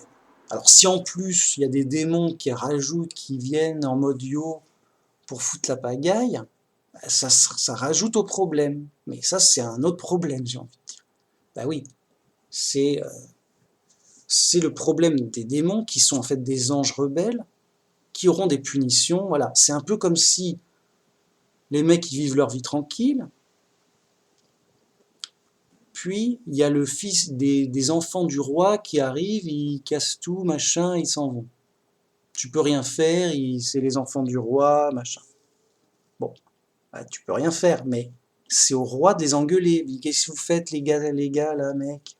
Alors si en plus il y a des démons qui rajoutent, qui viennent en mode yo pour foutre la pagaille, ça rajoute au problème. Mais ça c'est un autre problème, j'ai envie de dire. Oui, c'est le problème des démons qui sont en fait des anges rebelles, qui auront des punitions. Voilà, c'est un peu comme si les mecs ils vivent leur vie tranquille, puis il y a le fils des enfants du roi qui arrive, ils cassent tout, machin, ils s'en vont. Tu peux rien faire, c'est les enfants du roi, machin. Bon, tu peux rien faire, mais c'est au roi de les engueuler. Qu'est-ce que vous faites, les gars, là, mec?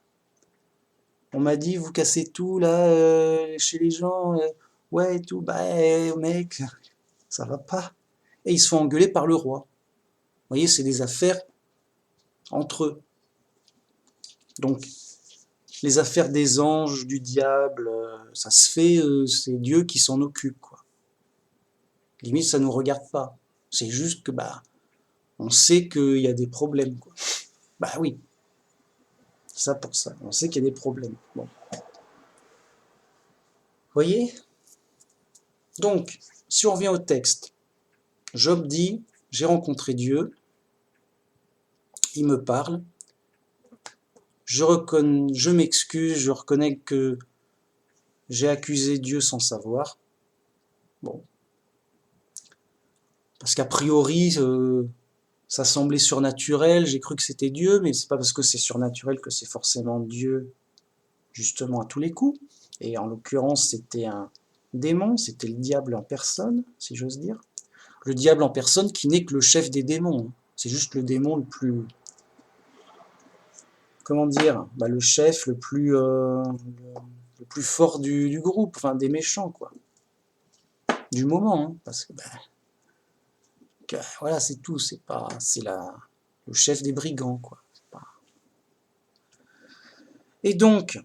On m'a dit, vous cassez tout, là, chez les gens, ouais, et tout, mec, ça va pas. Et ils se font engueuler par le roi. Vous voyez, c'est des affaires entre eux. Donc, les affaires des anges, du diable, ça se fait, c'est Dieu qui s'en occupe, quoi. Limite, ça nous regarde pas. C'est juste que, on sait qu'il y a des problèmes, quoi. Oui, ça pour ça. On sait qu'il y a des problèmes. Bon. Vous voyez? Donc, si on revient au texte, Job dit, j'ai rencontré Dieu, il me parle, je m'excuse, je reconnais que j'ai accusé Dieu sans savoir. Bon. Parce qu'a priori, ça semblait surnaturel, j'ai cru que c'était Dieu, mais c'est pas parce que c'est surnaturel que c'est forcément Dieu, justement, à tous les coups. Et en l'occurrence, c'était un démon, c'était le diable en personne, si j'ose dire. Le diable en personne qui n'est que le chef des démons. C'est juste le démon le plus... Comment dire, le chef le plus fort du groupe, enfin des méchants, quoi. Du moment, hein, parce que, voilà, c'est tout, c'est le chef des brigands, quoi. Et donc,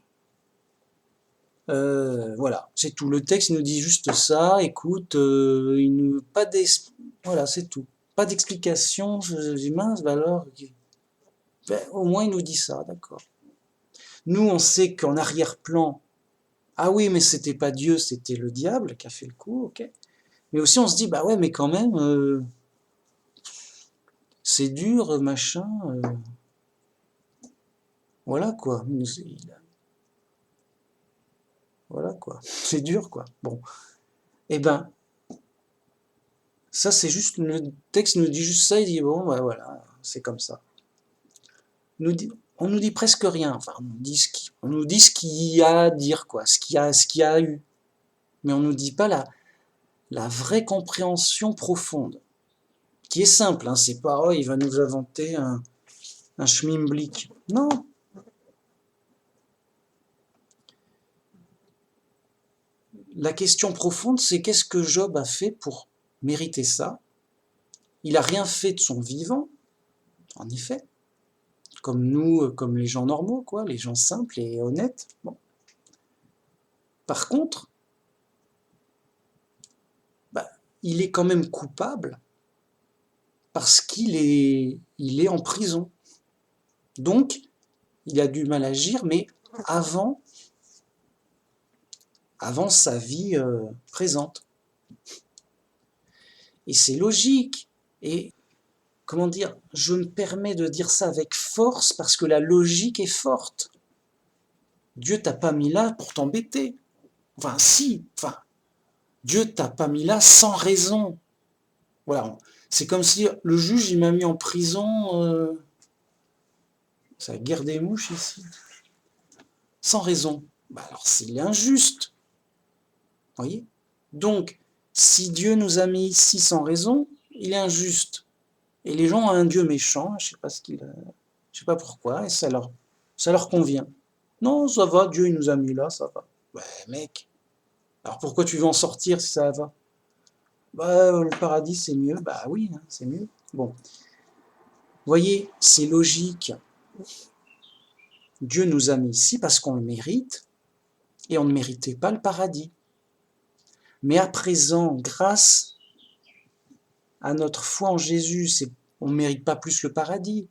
voilà, c'est tout. Le texte nous dit juste ça, écoute, voilà, c'est tout. Pas d'explication, je dis mince, alors, au moins il nous dit ça, d'accord. Nous, on sait qu'en arrière-plan, ah oui, mais c'était pas Dieu, c'était le diable qui a fait le coup, ok. Mais aussi, on se dit, bah ouais, mais quand même, c'est dur, machin. Voilà quoi. Voilà quoi. C'est dur quoi. Bon. Eh ben, ça c'est juste, le texte nous dit juste ça, il dit, bon, bah voilà, c'est comme ça. On nous dit presque rien. Enfin, on nous dit ce qu'il y a à dire, quoi, ce qu'il y a eu. Mais on nous dit pas la vraie compréhension profonde. Qui est simple, hein, c'est pas, oh, il va nous inventer un schmimblick. Non. La question profonde, c'est qu'est-ce que Job a fait pour mériter ça? Il a rien fait de son vivant, en effet, comme nous, comme les gens normaux, quoi, les gens simples et honnêtes. Bon. Par contre, il est quand même coupable parce il est en prison. Donc, il a du mal à agir, mais avant sa vie présente. Et c'est logique. Et comment dire, je me permets de dire ça avec force parce que la logique est forte. Dieu t'a pas mis là pour t'embêter. Enfin, si, enfin, Dieu t'a pas mis là sans raison. Voilà, c'est comme si le juge il m'a mis en prison. C'est la guerre des mouches ici. Sans raison. Alors c'est injuste. Vous voyez? Donc, si Dieu nous a mis ici sans raison, il est injuste. Et les gens ont un Dieu méchant, je sais pas pourquoi, et ça leur convient. Non, ça va, Dieu il nous a mis là, ça va. Ouais, mec. Alors pourquoi tu veux en sortir si ça va? Le paradis c'est mieux. Bah oui, hein, c'est mieux. Bon. Vous voyez, c'est logique. Dieu nous a mis ici parce qu'on le mérite, et on ne méritait pas le paradis. Mais à présent, grâce à notre foi en Jésus, on ne mérite pas plus le paradis.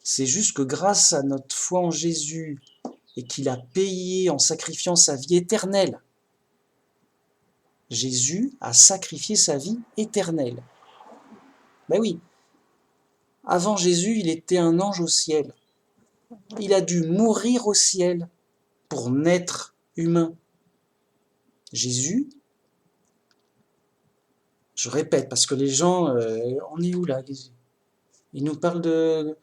C'est juste que grâce à notre foi en Jésus et qu'il a payé en sacrifiant sa vie éternelle, Jésus a sacrifié sa vie éternelle. Ben oui, avant Jésus, il était un ange au ciel. Il a dû mourir au ciel pour naître humain. Jésus, je répète, parce que les gens, on est où là? Ils nous parlent de...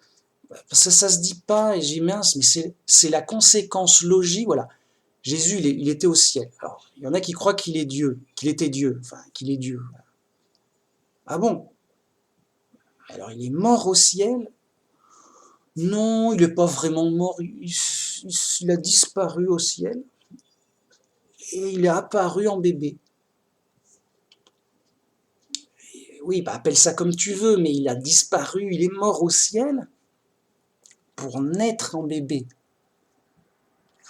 Parce que ça se dit pas, et j'y mince, mais c'est la conséquence logique, voilà. Jésus, il était au ciel. Alors, il y en a qui croient qu'il est Dieu, qu'il était Dieu, enfin, qu'il est Dieu. Ah bon? Alors, il est mort au ciel? Non, il n'est pas vraiment mort, il a disparu au ciel, et il est apparu en bébé. Oui, appelle ça comme tu veux, mais il a disparu, il est mort au ciel pour naître en bébé.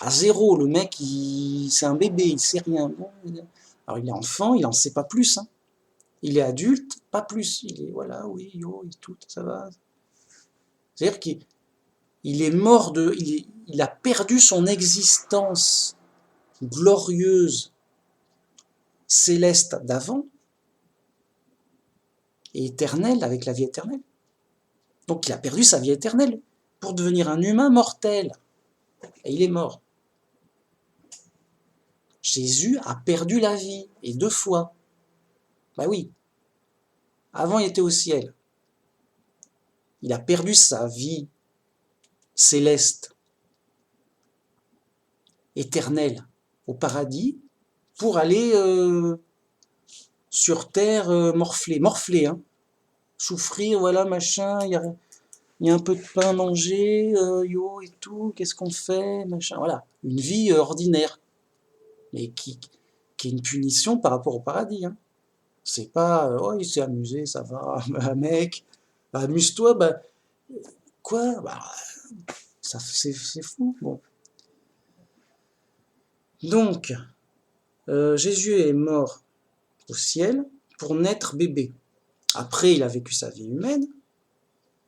À zéro, le mec, c'est un bébé, il sait rien. Alors il est enfant, il en sait pas plus. Hein. Il est adulte, pas plus. Il est, voilà, oui, yo, et tout, ça va. C'est-à-dire qu'il est mort il a perdu son existence glorieuse, céleste d'avant, et éternelle, avec la vie éternelle. Donc il a perdu sa vie éternelle pour devenir un humain mortel. Et il est mort. Jésus a perdu la vie, et 2 fois. Bah oui, avant il était au ciel. Il a perdu sa vie céleste, éternelle, au paradis, pour aller sur terre morfler, hein. Souffrir, voilà, machin, il y a un peu de pain à manger, yo et tout, qu'est-ce qu'on fait, machin, voilà. Une vie ordinaire, et qui est une punition par rapport au paradis, hein. C'est pas, oh, il s'est amusé, ça va, bah, mec, bah, amuse-toi, bah, quoi, bah, c'est fou, bon. Donc, Jésus est mort au ciel pour naître bébé. Après, il a vécu sa vie humaine,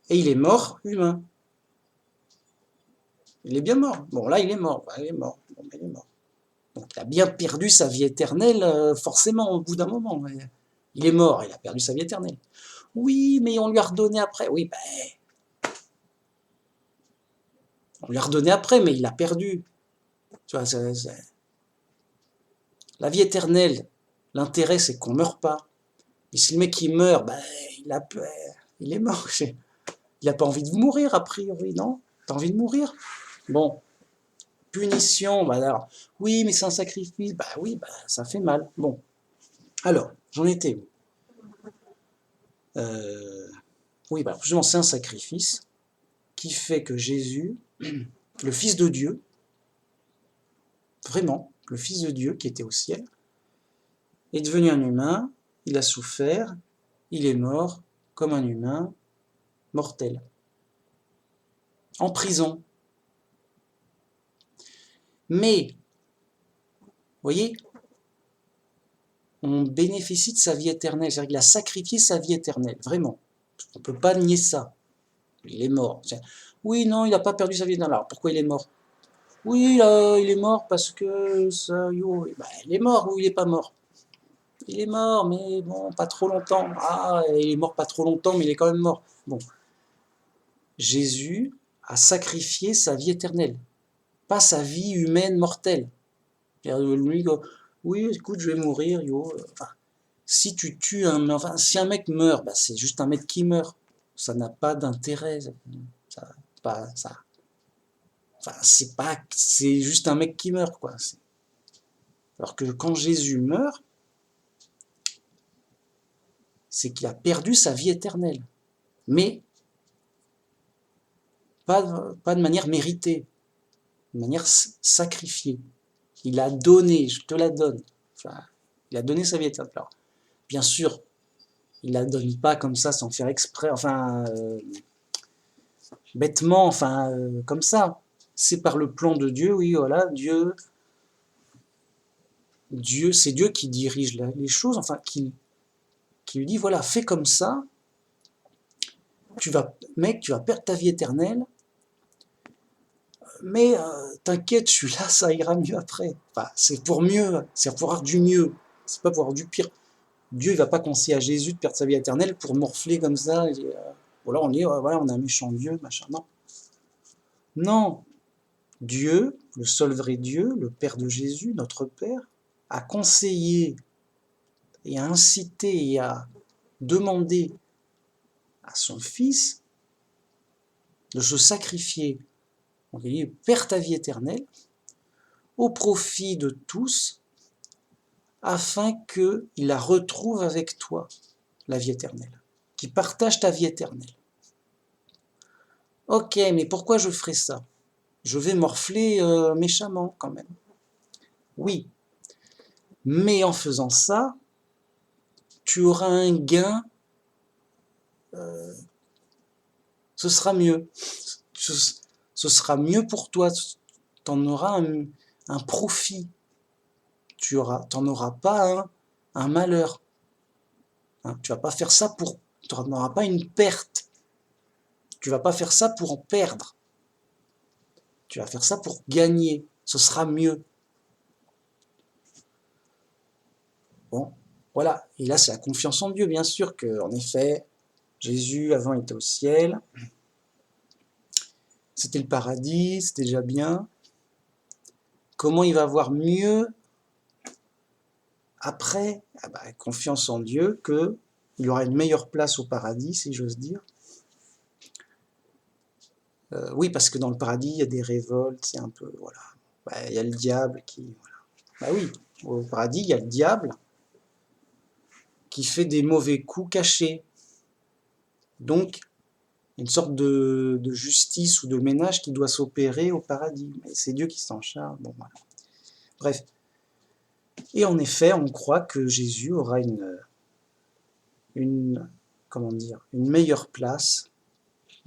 et il est mort humain. Il est bien mort. Bon, là, il est mort. Bah, il est mort. Bon, il est mort. Donc, il a bien perdu sa vie éternelle, forcément, au bout d'un moment. Mais il est mort, il a perdu sa vie éternelle. Oui, mais on lui a redonné après. Oui, ben, on lui a redonné après, mais il a perdu. Tu vois, la vie éternelle, l'intérêt, c'est qu'on ne meurt pas. Et si le mec il meurt, ben, il est mort. Il n'a pas envie de mourir, a priori, non? T'as envie de mourir? Bon, punition, bah alors, oui, mais c'est un sacrifice. Bah oui, bah, ça fait mal. Bon, alors, j'en étais où? Oui, bah, justement, c'est un sacrifice qui fait que Jésus, le Fils de Dieu, vraiment, le Fils de Dieu qui était au ciel, est devenu un humain, il a souffert, il est mort comme un humain mortel, en prison. Mais, vous voyez, on bénéficie de sa vie éternelle, c'est-à-dire qu'il a sacrifié sa vie éternelle, vraiment. On ne peut pas nier ça. Il est mort. Oui, non, il n'a pas perdu sa vie éternelle. Alors, pourquoi il est mort? Oui, il est mort parce que ça, yo, ben, il est mort ou il n'est pas mort? Il est mort, mais bon, pas trop longtemps. Ah, il est mort pas trop longtemps, mais il est quand même mort. Bon, Jésus a sacrifié sa vie éternelle, pas sa vie humaine mortelle. Lui, oui, écoute, je vais mourir, yo. Enfin, si tu tues enfin, si un mec meurt, bah, c'est juste un mec qui meurt. Ça n'a pas d'intérêt. Ça, pas, ça, enfin, c'est juste un mec qui meurt, quoi. Alors que quand Jésus meurt, c'est qu'il a perdu sa vie éternelle. Mais pas de manière méritée, de manière sacrifiée. Il a donné, je te la donne. Enfin, il a donné sa vie éternelle. Alors, bien sûr, il la donne pas comme ça, sans faire exprès, enfin, bêtement, enfin, comme ça. C'est par le plan de Dieu, oui, voilà, c'est Dieu qui dirige les choses, enfin, qui lui dit, voilà, fais comme ça, mec, tu vas perdre ta vie éternelle, mais t'inquiète, je suis là, ça ira mieux après. Enfin, c'est pour mieux, c'est pour avoir du mieux, c'est pas pour avoir du pire. Dieu, il va pas conseiller à Jésus de perdre sa vie éternelle pour morfler comme ça. Ou alors on dit, voilà, on a un méchant Dieu, machin. Non. Non. Dieu, le seul vrai Dieu, le Père de Jésus, notre Père, a conseillé et a incité et a demandé à son Fils de se sacrifier. Donc il dit, perds ta vie éternelle au profit de tous, afin qu'il la retrouve avec toi, la vie éternelle, qui partage ta vie éternelle. Ok, mais pourquoi je ferais ça? Je vais morfler méchamment quand même. Oui, mais en faisant ça, tu auras un gain, ce sera mieux. Ce sera mieux pour toi, tu en auras un profit. Tu n'en auras pas un malheur. Hein, tu vas pas faire ça tu n'auras pas une perte. Tu vas pas faire ça pour en perdre. Tu vas faire ça pour gagner. Ce sera mieux. Bon, voilà. Et là, c'est la confiance en Dieu, bien sûr, qu'en effet, Jésus, avant, était au ciel. C'était le paradis, c'était déjà bien. Comment il va avoir mieux après, confiance en Dieu qu'il y aura une meilleure place au paradis, si j'ose dire. Oui, parce que dans le paradis, il y a des révoltes, c'est un peu, voilà. Il y a le diable qui... Voilà. Oui, au paradis, il y a le diable qui fait des mauvais coups cachés. Donc, une sorte de justice ou de ménage qui doit s'opérer au paradis. Mais c'est Dieu qui s'en charge. Bon, voilà. Bref. Et en effet, on croit que Jésus aura comment dire, une meilleure place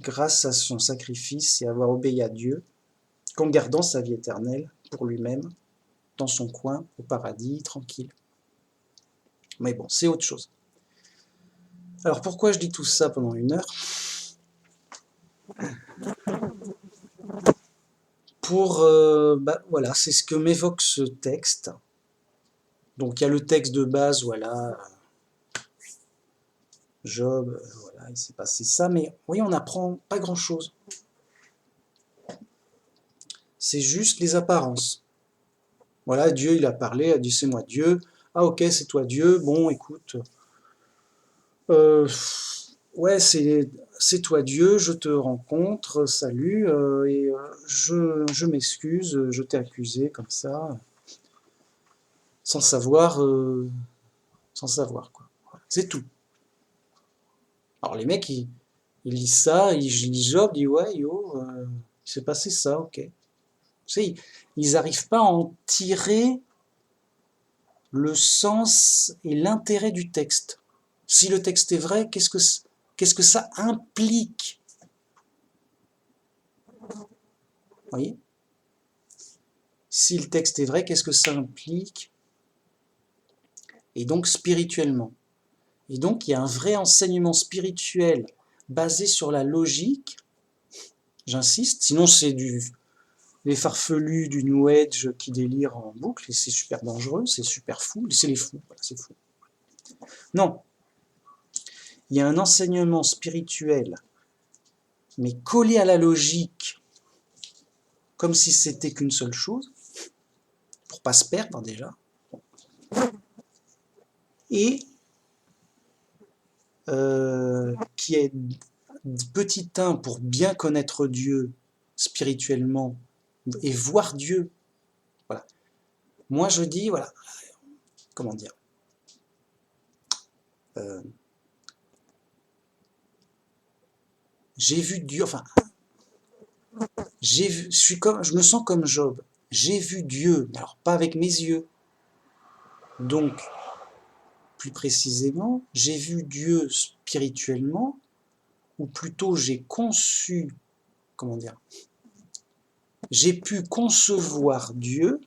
grâce à son sacrifice et avoir obéi à Dieu, qu'en gardant sa vie éternelle pour lui-même, dans son coin, au paradis, tranquille. Mais bon, c'est autre chose. Alors pourquoi je dis tout ça pendant 1 heure? Voilà, c'est ce que m'évoque ce texte. Donc il y a le texte de base, voilà, Job, voilà, il s'est passé ça, mais oui, on n'apprend pas grand-chose. C'est juste les apparences. Voilà, Dieu, il a parlé, a dit c'est moi Dieu. Ah ok, c'est toi Dieu. Bon, écoute, ouais, c'est toi Dieu, je te rencontre, salut, et je m'excuse, je t'ai accusé comme ça, sans savoir, quoi. Voilà, c'est tout. Alors les mecs, ils lisent ça, ils lisent Job, ils disent ouais, il s'est passé ça, ok. Tu sais, ils n'arrivent pas à en tirer le sens et l'intérêt du texte. Si le texte est vrai, qu'est-ce que ça implique? Vous voyez? Si le texte est vrai, qu'est-ce que ça implique? Et donc spirituellement. Et donc il y a un vrai enseignement spirituel basé sur la logique, j'insiste, sinon c'est les farfelus du New Age qui délirent en boucle, et c'est super dangereux, c'est super fou, c'est les fous, voilà, c'est fou. Non, il y a un enseignement spirituel, mais collé à la logique, comme si c'était qu'une seule chose, pour pas se perdre déjà, et qui est petit 1 pour bien connaître Dieu spirituellement et voir Dieu. Voilà. Moi je dis, voilà, comment dire, j'ai vu Dieu, enfin, je me sens comme Job. J'ai vu Dieu, mais alors pas avec mes yeux. Donc, plus précisément, j'ai vu Dieu spirituellement, ou plutôt j'ai conçu, comment dire, j'ai pu concevoir Dieu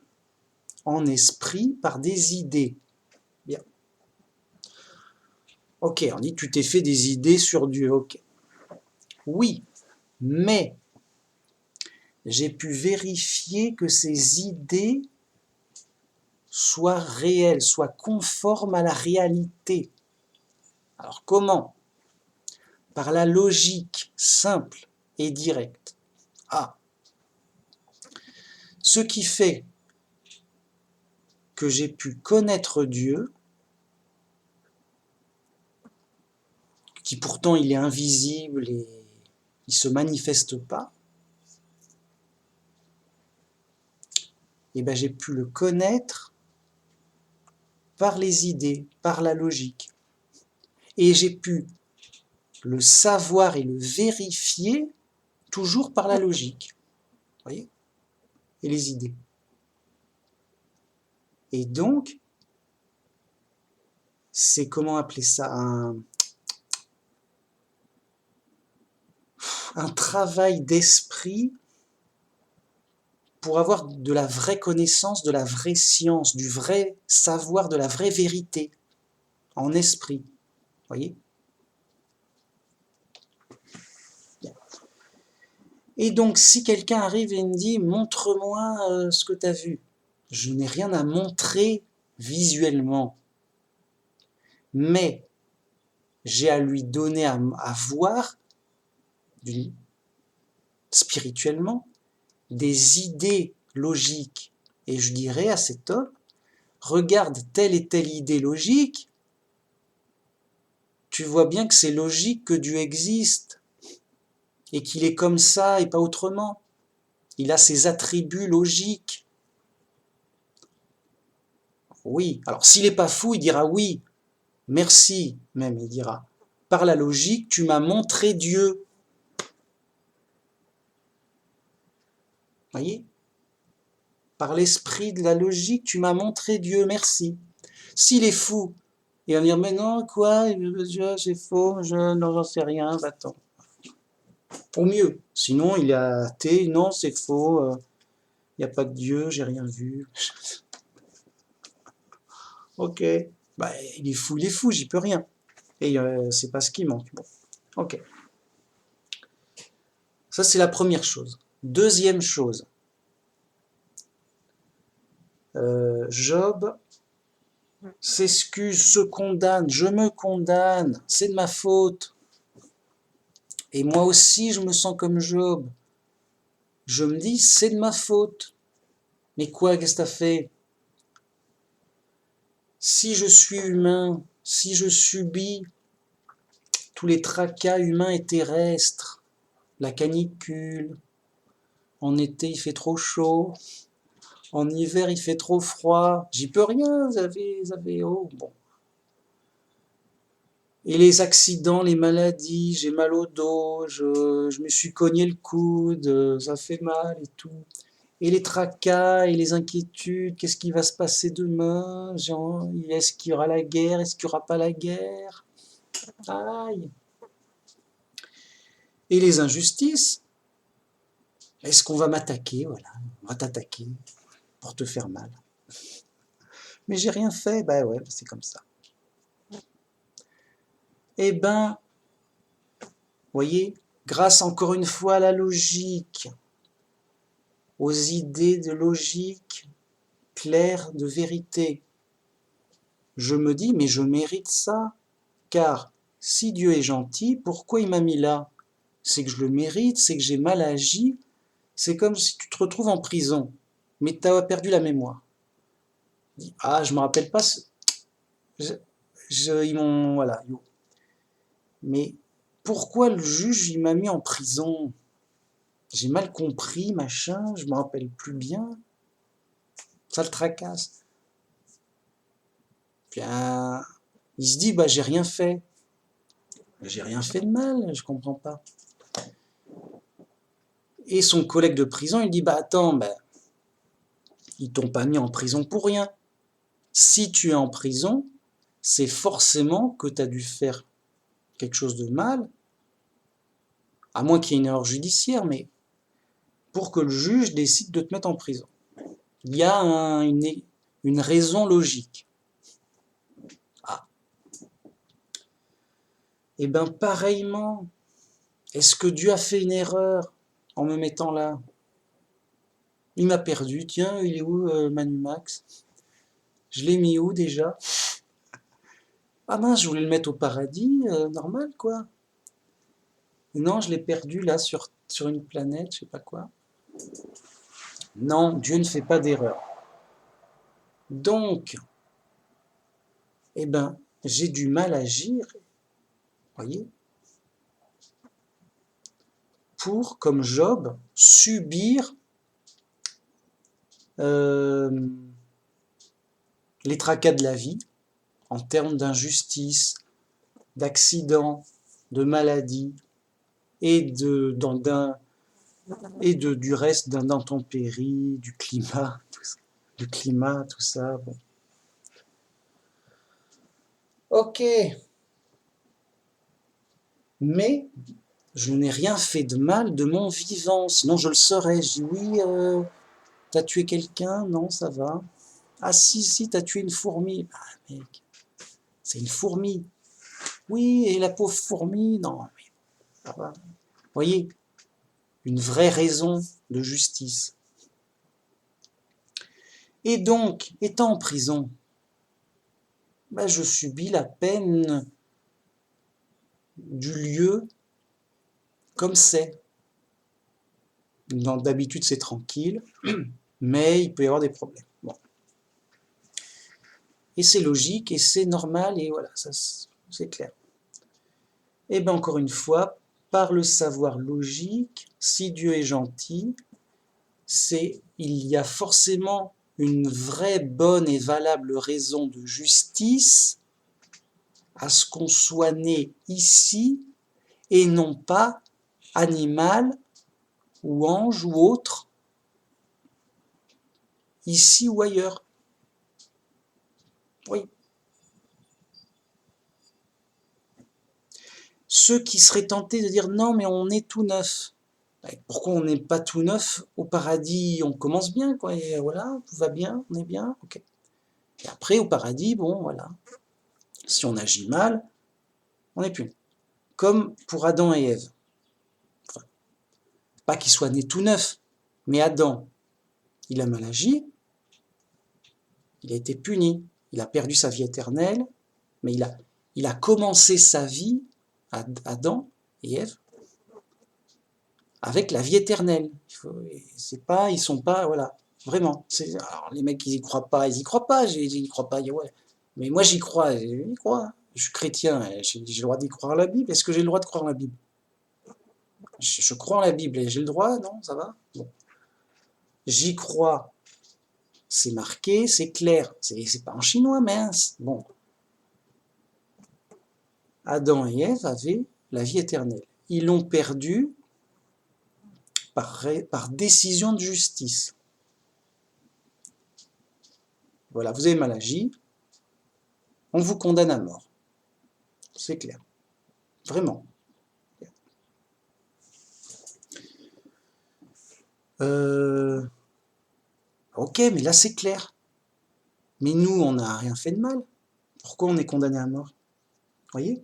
en esprit par des idées. Bien. Ok, on dit tu t'es fait des idées sur Dieu, ok. Oui, mais j'ai pu vérifier que ces idées soient réelles, soient conformes à la réalité. Alors comment? Par la logique simple et directe. Ah, ce qui fait que j'ai pu connaître Dieu, qui pourtant il est invisible et il ne se manifeste pas, et ben j'ai pu le connaître par les idées, par la logique. Et j'ai pu le savoir et le vérifier toujours par la logique. Vous voyez? Et les idées. Et donc, c'est comment appeler ça un travail d'esprit pour avoir de la vraie connaissance, de la vraie science, du vrai savoir, de la vraie vérité en esprit. Vous voyez? Et donc, si quelqu'un arrive et me dit « montre-moi ce que tu as vu », je n'ai rien à montrer visuellement, mais j'ai à lui donner à voir spirituellement des idées logiques. Et je dirais à cet homme, regarde telle et telle idée logique, tu vois bien que c'est logique que Dieu existe, et qu'il est comme ça et pas autrement. Il a ses attributs logiques. Oui, alors s'il n'est pas fou, il dira oui, merci, même il dira. Par la logique, tu m'as montré Dieu. Voyez? Par l'esprit de la logique, tu m'as montré Dieu, merci. S'il est fou, il va me dire, mais non, quoi, c'est faux, non, j'en sais rien, va-t'en. Au mieux. Sinon, il est athée, non, c'est faux, il n'y a pas de Dieu, j'ai rien vu. Ok. Bah, il est fou, j'y peux rien. Et c'est pas ce qui manque. Bon. Ok. Ça, c'est la première chose. Deuxième chose. Job s'excuse, se condamne, je me condamne, c'est de ma faute. Et moi aussi, je me sens comme Job. Je me dis, c'est de ma faute. Mais quoi, qu'est-ce que t'as fait? Si je suis humain, si je subis tous les tracas humains et terrestres, la canicule, en été il fait trop chaud, en hiver il fait trop froid, j'y peux rien, oh, bon. Et les accidents, les maladies, j'ai mal au dos, je me suis cogné le coude, ça fait mal et tout. Et les tracas et les inquiétudes, qu'est-ce qui va se passer demain? Genre, est-ce qu'il y aura la guerre? Est-ce qu'il n'y aura pas la guerre? Aïe. Et les injustices? Est-ce qu'on va m'attaquer? Voilà, on va t'attaquer pour te faire mal. Mais j'ai rien fait, bah ouais, c'est comme ça. Eh ben, voyez, grâce encore une fois à la logique, aux idées de logique claires, de vérité, je me dis, mais je mérite ça, car si Dieu est gentil, pourquoi il m'a mis là? C'est que je le mérite, c'est que j'ai mal agi, c'est comme si tu te retrouves en prison, mais tu as perdu la mémoire. Ah, je me rappelle pas, ils m'ont, voilà. Mais pourquoi le juge, il m'a mis en prison? J'ai mal compris, machin, je me rappelle plus bien. Ça le tracasse. Bien, il se dit, bah j'ai rien fait. J'ai rien fait de mal, je comprends pas. Et son collègue de prison, il dit, bah attends, bah, ils t'ont pas mis en prison pour rien. Si tu es en prison, c'est forcément que tu as dû faire quelque chose de mal, à moins qu'il y ait une erreur judiciaire, mais pour que le juge décide de te mettre en prison. Il y a une raison logique. Ah. Et bien pareillement, est-ce que Dieu a fait une erreur en me mettant là? Il m'a perdu, tiens, il est où Manu Max? Je l'ai mis où déjà? Ah mince, je voulais le mettre au paradis, normal quoi. Non, je l'ai perdu là sur une planète, je sais pas quoi. Non, Dieu ne fait pas d'erreur. Donc, eh ben, j'ai du mal à agir, voyez, pour, comme Job, subir les tracas de la vie en termes d'injustice, d'accidents, de maladies et du reste d'intempéries, du climat, tout ça. Bon. Ok, mais je n'ai rien fait de mal de mon vivant, sinon je le saurais. Je dis oui, t'as tué quelqu'un? Non, ça va. Ah si, t'as tué une fourmi. Ah mec, c'est une fourmi. Oui, et la pauvre fourmi, non, mais ça va. Vous voyez, une vraie raison de justice. Et donc, étant en prison, ben, je subis la peine du lieu comme c'est. D'habitude, c'est tranquille, mais il peut y avoir des problèmes. Bon. et c'est logique, et c'est normal, et voilà, ça c'est clair. Et bien encore une fois, par le savoir logique, si Dieu est gentil, il y a forcément une vraie bonne et valable raison de justice à ce qu'on soit né ici et non pas animal ou ange ou autre, ici ou ailleurs. Oui. Ceux qui seraient tentés de dire non, mais on est tout neuf. Pourquoi on n'est pas tout neuf au paradis? On commence bien, quoi. Et voilà, tout va bien, on est bien, ok. Et après, au paradis, bon, voilà. Si on agit mal, on n'est plus. Comme pour Adam et Ève. Enfin, pas qu'ils soient nés tout neufs, mais Adam, il a mal agi, il a été puni, il a perdu sa vie éternelle, mais il a commencé sa vie, Adam et Ève, avec la vie éternelle. C'est pas, ils sont pas, voilà, vraiment. Alors, les mecs, ils y croient pas, j'y crois pas, ouais. Mais moi, j'y crois, Je suis chrétien, j'ai le droit d'y croire à la Bible. Est-ce que j'ai le droit de croire à la Bible? Je crois en la Bible et j'ai le droit, non? Ça va? Bon. J'y crois, c'est marqué, c'est clair. C'est pas en chinois, mince. Bon. Adam et Ève avaient la vie éternelle. Ils l'ont perdue par décision de justice. Voilà, vous avez mal agi, on vous condamne à mort. C'est clair. Vraiment. Ok, mais là c'est clair. Mais nous, on n'a rien fait de mal. Pourquoi on est condamné à mort? Vous voyez?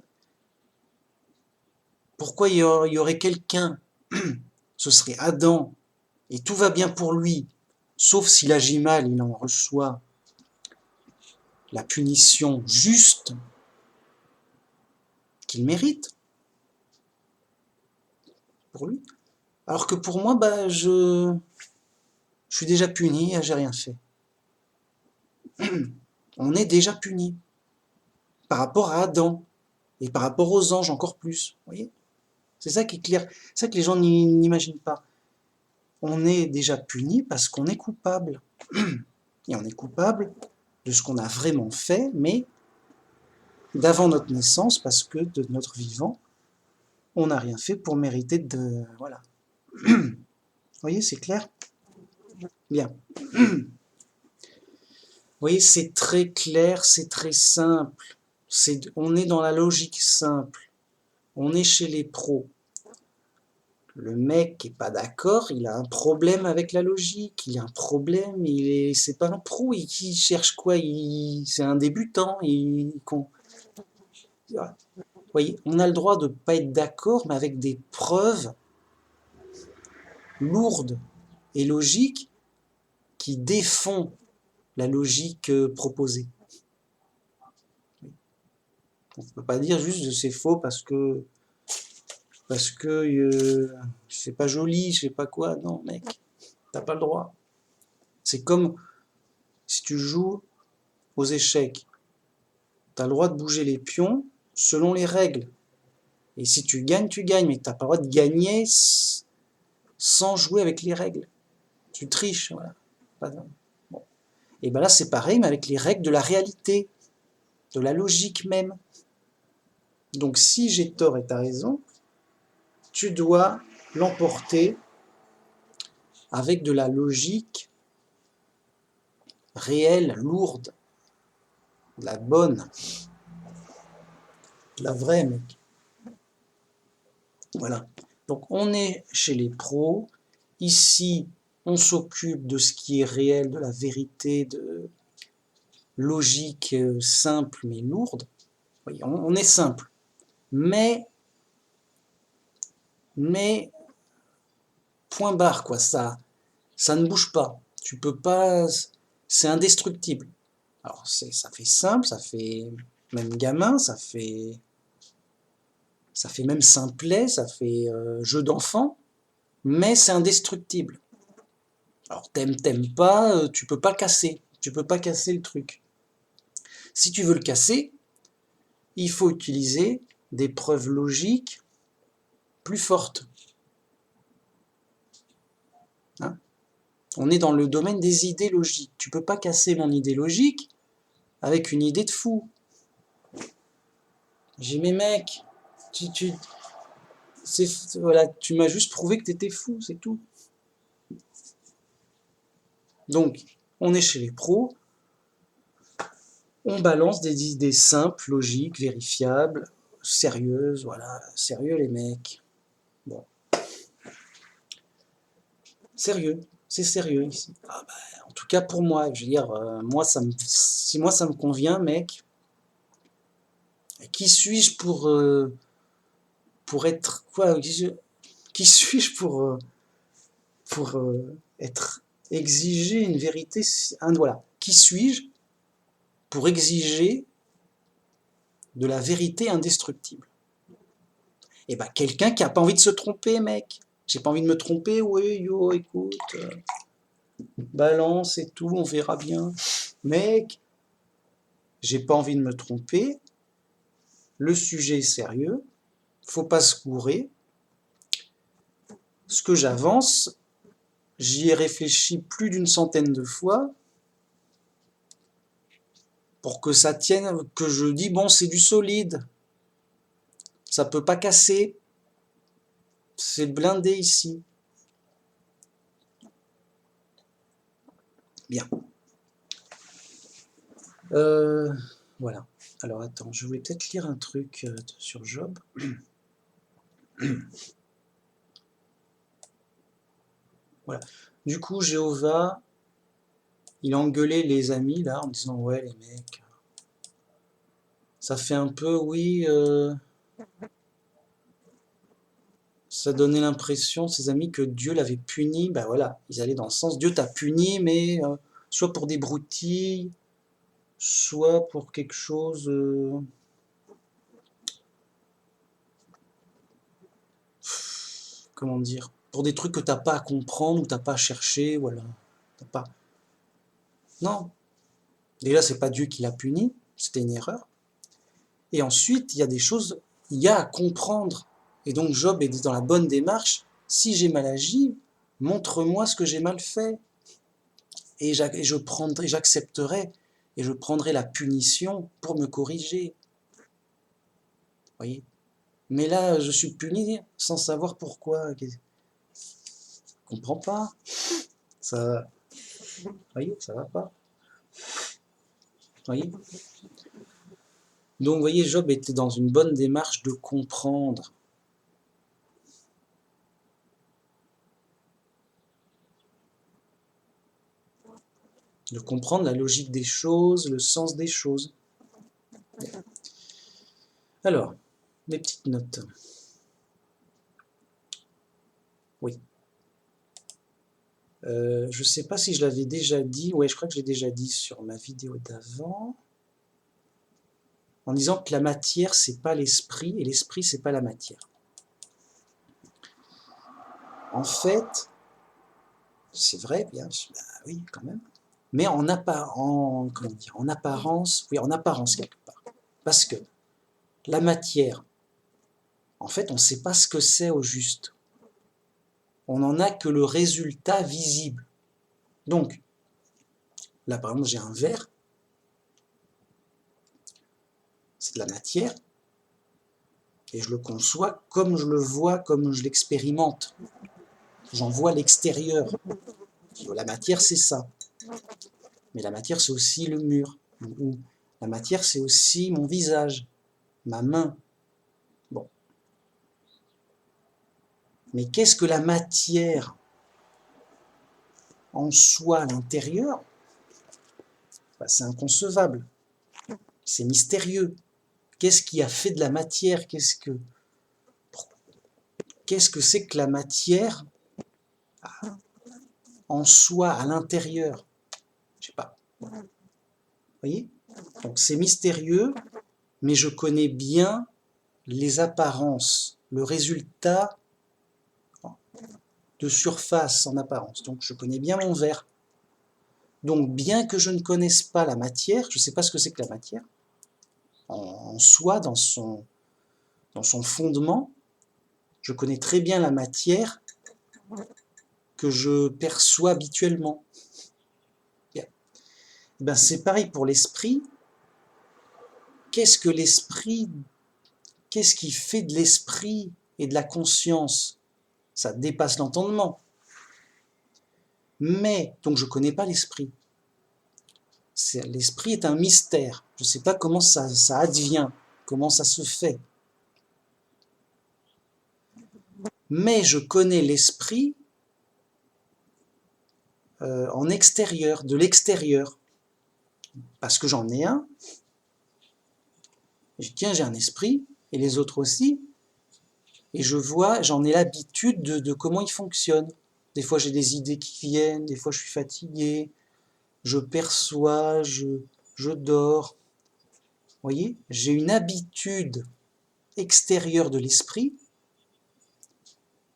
Pourquoi il y aurait quelqu'un, ce serait Adam, et tout va bien pour lui, sauf s'il agit mal, il en reçoit la punition juste qu'il mérite pour lui. Alors que pour moi, bah, je suis déjà puni, j'ai rien fait. On est déjà puni par rapport à Adam et par rapport aux anges encore plus. Vous voyez? C'est ça qui est clair. C'est ça que les gens n'imaginent pas. On est déjà puni parce qu'on est coupable. Et on est coupable de ce qu'on a vraiment fait, mais d'avant notre naissance, parce que de notre vivant, on n'a rien fait pour mériter de... Voilà. Vous voyez, c'est clair? Bien. Vous voyez, c'est très clair, c'est très simple. On est dans la logique simple. On est chez les pros. Le mec qui est pas d'accord, il a un problème avec la logique, il a un problème, c'est pas un pro, il cherche quoi? C'est un débutant, Vous voyez, on a le droit de pas être d'accord, mais avec des preuves lourdes et logiques qui défont la logique proposée. On ne peut pas dire juste que c'est faux parce que c'est pas joli, je sais pas quoi. Non, mec, t'as pas le droit. C'est comme si tu joues aux échecs. T'as le droit de bouger les pions selon les règles. Et si tu gagnes, mais t'as pas le droit de gagner sans jouer avec les règles. Tu triches, voilà. Bon. Et ben là, c'est pareil, mais avec les règles de la réalité, de la logique même. Donc si j'ai tort et t'as raison, tu dois l'emporter avec de la logique réelle, lourde, de la bonne, de la vraie, mec. Voilà. Donc on est chez les pros. Ici, on s'occupe de ce qui est réel, de la vérité, de logique simple mais lourde. Oui, on est simple. Mais point barre, quoi, ça ne bouge pas. Tu peux pas, c'est indestructible. Alors ça fait simple, ça fait même gamin, ça fait même simplet, ça fait jeu d'enfant, mais c'est indestructible. Alors t'aimes pas, tu peux pas casser le truc. Si tu veux le casser, il faut utiliser des preuves logiques plus fortes. Hein? On est dans le domaine des idées logiques. Tu peux pas casser mon idée logique avec une idée de fou. J'ai mes mecs, voilà, tu m'as juste prouvé que tu étais fou, c'est tout. Donc, on est chez les pros, on balance des idées simples, logiques, vérifiables, sérieuses, voilà, sérieux les mecs. Bon. Sérieux, c'est sérieux ici. Ah bah, en tout cas pour moi, je veux dire, si moi ça me convient, mec, qui suis-je pour être quoi? Qui suis-je pour être exiger une vérité? Voilà. Qui suis-je pour exiger de la vérité indestructible? Eh ben quelqu'un qui a pas envie de se tromper, mec. J'ai pas envie de me tromper, oui, yo, écoute, balance et tout, on verra bien. Mec, j'ai pas envie de me tromper, le sujet est sérieux, faut pas se gourer. Ce que j'avance, j'y ai réfléchi plus d'une centaine de fois pour que ça tienne, que je dis bon, c'est du solide, ça peut pas casser, c'est blindé ici. Bien. Voilà. Alors attends, je voulais peut-être lire un truc sur Job. Voilà. Du coup, Jéhovah, il a engueulé les amis là en disant ouais les mecs, ça fait un peu oui, ça donnait l'impression ces amis que Dieu l'avait puni. Ben voilà, ils allaient dans le sens Dieu t'a puni, mais soit pour des broutilles, soit pour quelque chose. Comment dire, pour des trucs que t'as pas à comprendre ou t'as pas à chercher, voilà. T'as pas. Non. Déjà, c'est pas Dieu qui l'a puni, c'était une erreur. Et ensuite, il y a des choses, il y a à comprendre. Et donc Job est dans la bonne démarche. Si j'ai mal agi, montre-moi ce que j'ai mal fait. Et j'accepterai et je prendrai la punition pour me corriger. Voyez. Mais là, je suis puni sans savoir pourquoi. Je comprends pas. Ça, voyez, ça va pas. Voyez. Donc, vous voyez, Job était dans une bonne démarche de comprendre. De comprendre la logique des choses, le sens des choses. Alors, mes petites notes. Oui. Je ne sais pas si je l'avais déjà dit. Ouais, je crois que je l'ai déjà dit sur ma vidéo d'avant. En disant que la matière, c'est pas l'esprit, et l'esprit, c'est pas la matière. En fait, c'est vrai, bien, bah oui, quand même. Mais en apparence, oui, en apparence quelque part. Parce que la matière, en fait, on ne sait pas ce que c'est au juste. On n'en a que le résultat visible. Donc, là, par exemple, j'ai un verre, c'est de la matière, et je le conçois comme je le vois, comme je l'expérimente. J'en vois l'extérieur. La matière, c'est ça. Mais la matière, c'est aussi le mur. Ou la matière, c'est aussi mon visage, ma main. Bon. Mais qu'est-ce que la matière en soi à l'intérieur? Ben, c'est inconcevable. C'est mystérieux. Qu'est-ce qui a fait de la matière? Qu'est-ce que c'est que la matière en soi, à l'intérieur? Je sais pas. Vous voyez? Donc c'est mystérieux, mais je connais bien les apparences, le résultat de surface en apparence. Donc je connais bien mon verre. Donc, bien que je ne connaisse pas la matière, je ne sais pas ce que c'est que la matière, en soi, dans son fondement, je connais très bien la matière que je perçois habituellement. Bien. Ben, c'est pareil pour l'esprit. Qu'est-ce que l'esprit? Qu'est-ce qui fait de l'esprit et de la conscience? Ça dépasse l'entendement. Mais, donc je ne connais pas l'esprit. L'esprit est un mystère. Je ne sais pas comment ça advient, comment ça se fait. Mais je connais l'esprit en extérieur, de l'extérieur. Parce que j'en ai un. Je dis, tiens, j'ai un esprit, et les autres aussi. Et je vois, j'en ai l'habitude de comment il fonctionne. Des fois, j'ai des idées qui viennent, des fois, je suis fatigué, je perçois, je dors. Vous voyez, j'ai une habitude extérieure de l'esprit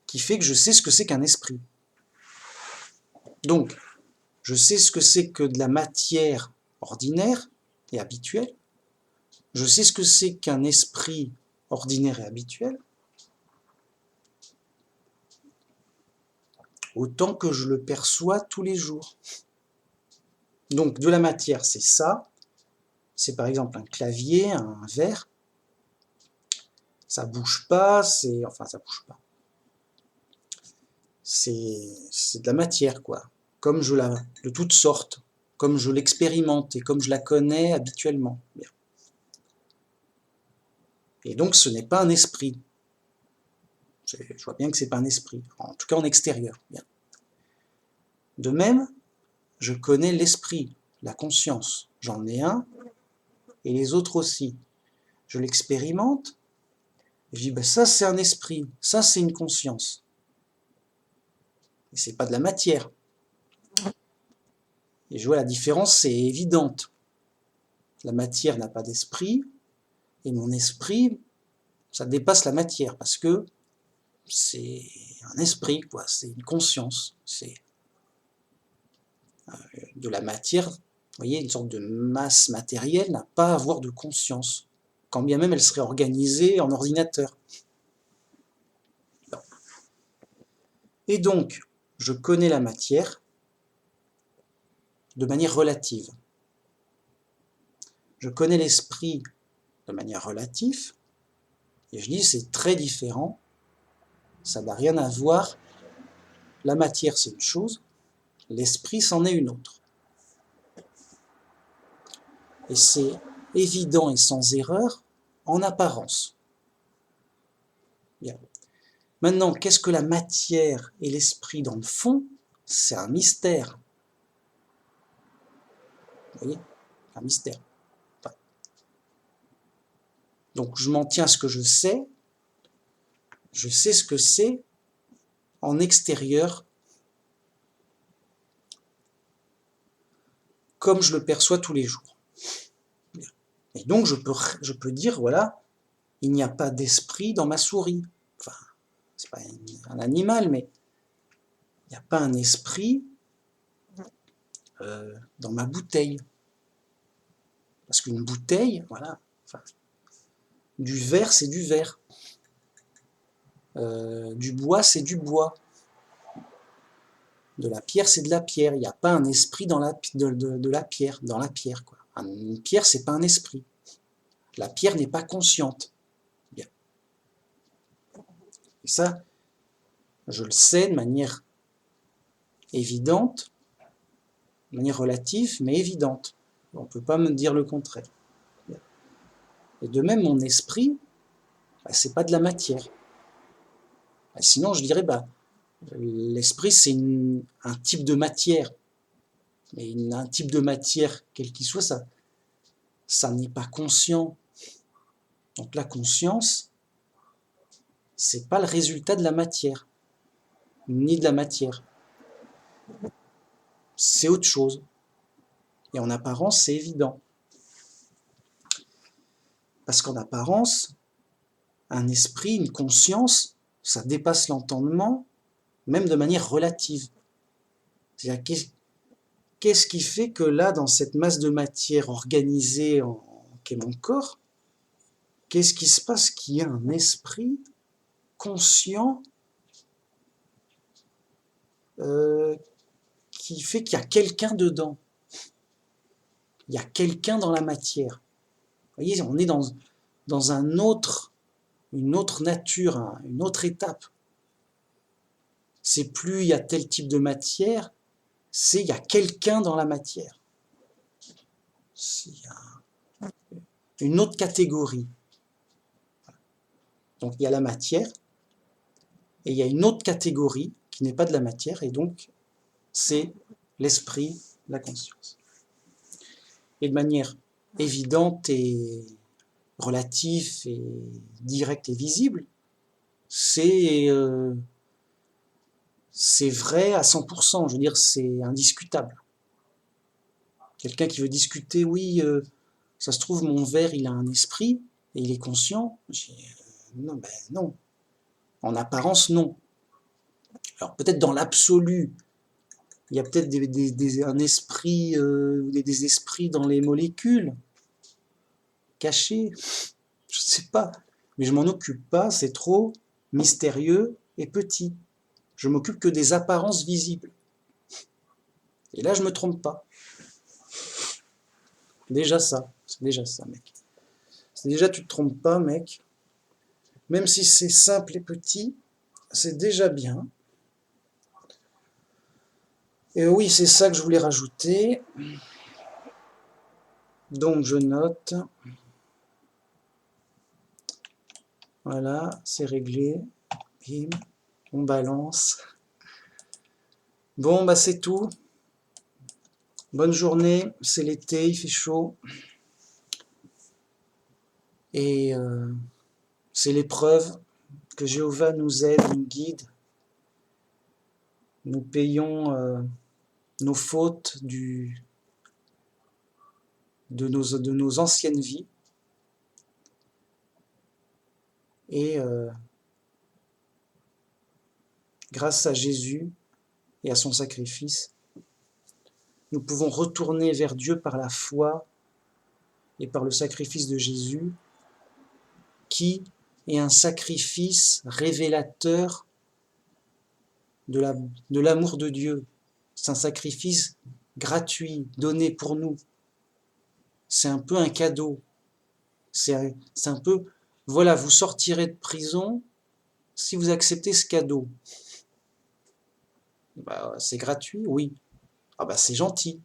qui fait que je sais ce que c'est qu'un esprit. Donc, je sais ce que c'est que de la matière ordinaire et habituelle. Je sais ce que c'est qu'un esprit ordinaire et habituel. Autant que je le perçois tous les jours. Donc, de la matière, c'est ça. C'est par exemple un clavier, un verre. Ça bouge pas, enfin, ça bouge pas. C'est de la matière, quoi. Comme de toutes sortes, comme je l'expérimente et comme je la connais habituellement. Bien. Et donc, ce n'est pas un esprit. Je vois bien que c'est pas un esprit, en tout cas en extérieur. Bien. De même, je connais l'esprit, la conscience. J'en ai un, et les autres aussi. Je l'expérimente, et je dis, ben ça c'est un esprit, ça c'est une conscience. Et c'est pas de la matière. Et je vois la différence, c'est évidente. La matière n'a pas d'esprit, et mon esprit, ça dépasse la matière, parce que c'est un esprit, quoi, c'est une conscience, c'est de la matière. Vous voyez, une sorte de masse matérielle n'a pas à avoir de conscience, quand bien même elle serait organisée en ordinateur. Bon. Et donc, je connais la matière de manière relative. Je connais l'esprit de manière relative, et je dis c'est très différent, ça n'a rien à voir. La matière c'est une chose, l'esprit c'en est une autre. Et c'est évident et sans erreur en apparence. Bien. Maintenant, qu'est-ce que la matière et l'esprit dans le fond? C'est un mystère. Vous voyez? Un mystère. Enfin, donc je m'en tiens à ce que je sais ce que c'est en extérieur, comme je le perçois tous les jours. Et donc je peux dire, voilà, il n'y a pas d'esprit dans ma souris. Enfin, c'est pas un animal, mais il n'y a pas un esprit dans ma bouteille. Parce qu'une bouteille, voilà, enfin, du verre, c'est du verre. Du bois, c'est du bois. De la pierre, c'est de la pierre. Il n'y a pas un esprit dans de la pierre, dans la pierre, quoi. Une pierre, c'est pas un esprit. La pierre n'est pas consciente. Bien. Et ça, je le sais de manière évidente, de manière relative, mais évidente. On ne peut pas me dire le contraire. Bien. Et de même, mon esprit, bah, c'est pas de la matière. Bah, sinon, je dirais, bah, l'esprit, c'est un type de matière. Mais un type de matière, quel qu'il soit, ça n'est pas conscient. Donc la conscience, c'est pas le résultat de la matière, ni de la matière. C'est autre chose. Et en apparence, c'est évident. Parce qu'en apparence, un esprit, une conscience, ça dépasse l'entendement, même de manière relative. C'est-à-dire, qu'est-ce qui fait que là, dans cette masse de matière organisée qu'est mon corps, qu'est-ce qui se passe qu'il y a un esprit conscient qui fait qu'il y a quelqu'un dedans. Il y a quelqu'un dans la matière. Vous voyez, on est dans une autre nature, une autre étape. C'est plus il y a tel type de matière, c'est il y a quelqu'un dans la matière. Il y a une autre catégorie. Donc il y a la matière, et il y a une autre catégorie qui n'est pas de la matière, et donc c'est l'esprit, la conscience. Et de manière évidente et relative et directe et visible, c'est vrai à 100%, je veux dire, c'est indiscutable. Quelqu'un qui veut discuter, oui, ça se trouve, mon verre, il a un esprit, et il est conscient. Non, ben non. En apparence, non. Alors peut-être dans l'absolu, il y a peut-être un esprit, des esprits dans les molécules, cachés, je ne sais pas. Mais je m'en occupe pas, c'est trop mystérieux et petit. Je m'occupe que des apparences visibles. Et là, je me trompe pas. Déjà ça, c'est déjà ça, mec. C'est déjà, tu te trompes pas, mec. Même si c'est simple et petit, c'est déjà bien. Et oui, c'est ça que je voulais rajouter. Donc, je note. Voilà, c'est réglé. Bim, on balance. Bon, bah c'est tout. Bonne journée, c'est l'été, il fait chaud. Et c'est l'épreuve que Jéhovah nous aide, nous guide. Nous payons nos fautes de nos anciennes vies. Et grâce à Jésus et à son sacrifice, nous pouvons retourner vers Dieu par la foi et par le sacrifice de Jésus, qui est un sacrifice révélateur de l'amour de Dieu. C'est un sacrifice gratuit, donné pour nous. C'est un peu un cadeau. C'est un peu, voilà, vous sortirez de prison si vous acceptez ce cadeau. Bah, c'est gratuit, oui. Ah bah c'est gentil.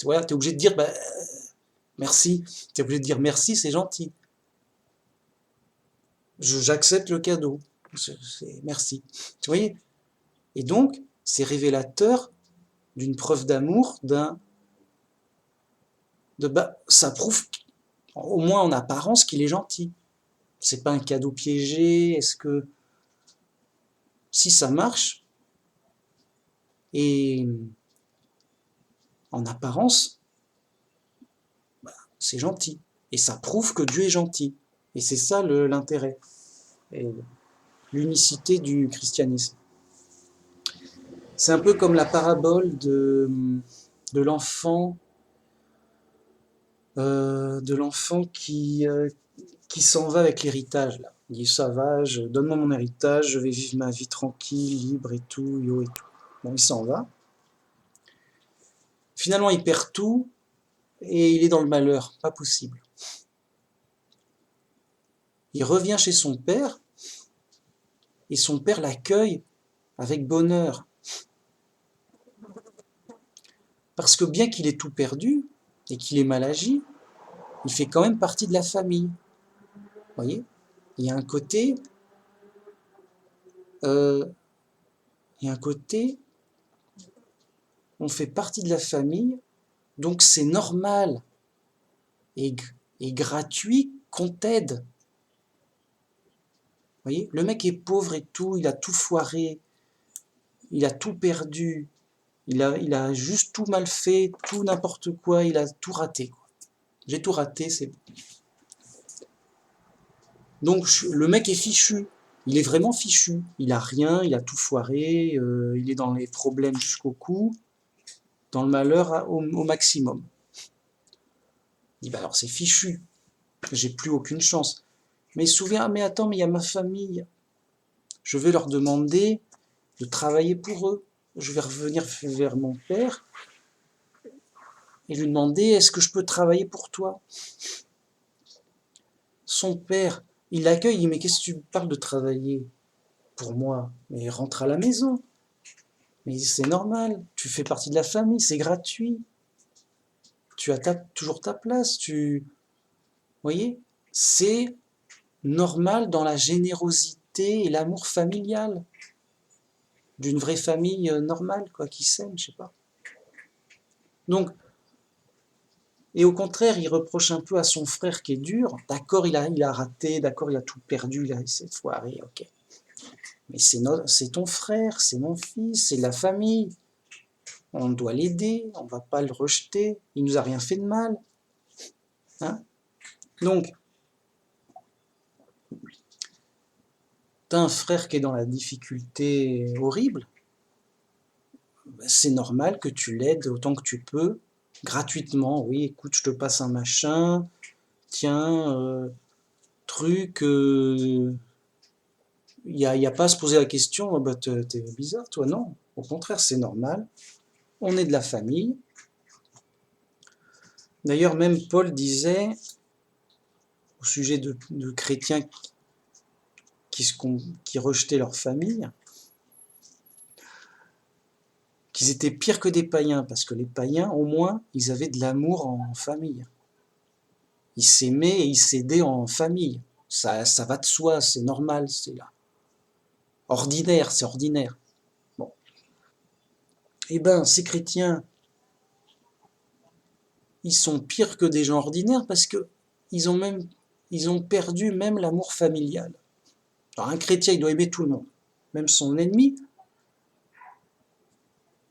Voilà, t'es obligé de dire bah, merci. T'es obligé de dire merci, c'est gentil. J'accepte le cadeau. Merci. Tu voyez? Et donc, c'est révélateur d'une preuve d'amour, ça prouve, au moins en apparence, qu'il est gentil. C'est pas un cadeau piégé. Est-ce que si ça marche, et en apparence, bah, c'est gentil. Et ça prouve que Dieu est gentil. Et c'est ça l'intérêt. Et l'unicité du christianisme. C'est un peu comme la parabole de l'enfant qui s'en va avec l'héritage. Là. Il dit ça va, donne-moi mon héritage, je vais vivre ma vie tranquille, libre et tout, yo et tout. Bon, il s'en va. Finalement, il perd tout et il est dans le malheur. Pas possible. Il revient chez son père et son père l'accueille avec bonheur. Parce que bien qu'il ait tout perdu et qu'il ait mal agi, il fait quand même partie de la famille. Vous voyez ? Il y a un côté, on fait partie de la famille, donc c'est normal et gratuit qu'on t'aide. Vous voyez ? Le mec est pauvre et tout, il a tout foiré, il a tout perdu, il a juste tout mal fait, tout n'importe quoi, il a tout raté. Quoi. J'ai tout raté, c'est bon. Donc le mec est fichu, il est vraiment fichu, il a rien, il a tout foiré, il est dans les problèmes jusqu'au cou, dans le malheur au maximum. Il dit, bah alors c'est fichu, j'ai plus aucune chance. Mais il se souvient, ah mais attends, mais il y a ma famille. Je vais leur demander de travailler pour eux. Je vais revenir vers mon père et lui demander, est-ce que je peux travailler pour toi? Son père, il l'accueille, il dit, mais qu'est-ce que tu parles de travailler pour moi? Mais rentre à la maison. Mais c'est normal, tu fais partie de la famille, c'est gratuit. Tu as toujours ta place, Vous voyez, c'est normal dans la générosité et l'amour familial d'une vraie famille normale, quoi, qui s'aime, je sais pas. Donc, et au contraire, il reproche un peu à son frère qui est dur. D'accord, il a raté, d'accord, il a tout perdu, il s'est foiré, ok. Mais c'est ton frère, c'est mon fils, c'est la famille. On doit l'aider, on ne va pas le rejeter. Il nous a rien fait de mal. Hein? Donc, t'as un frère qui est dans la difficulté horrible, c'est normal que tu l'aides autant que tu peux, gratuitement. Oui, écoute, je te passe un machin, tiens, truc, il n'y a pas à se poser la question, oh, bah, t'es bizarre, toi, non. Au contraire, c'est normal. On est de la famille. D'ailleurs, même Paul disait, au sujet de chrétiens qui rejetaient leur famille, qu'ils étaient pires que des païens, parce que les païens, au moins, ils avaient de l'amour en famille. Ils s'aimaient et ils s'aidaient en famille. Ça va de soi, c'est normal, c'est là. Ordinaire, c'est ordinaire. Bon. Eh ben, ces chrétiens, ils sont pires que des gens ordinaires parce que ils ont perdu même l'amour familial. Alors, un chrétien, il doit aimer tout le monde, même son ennemi.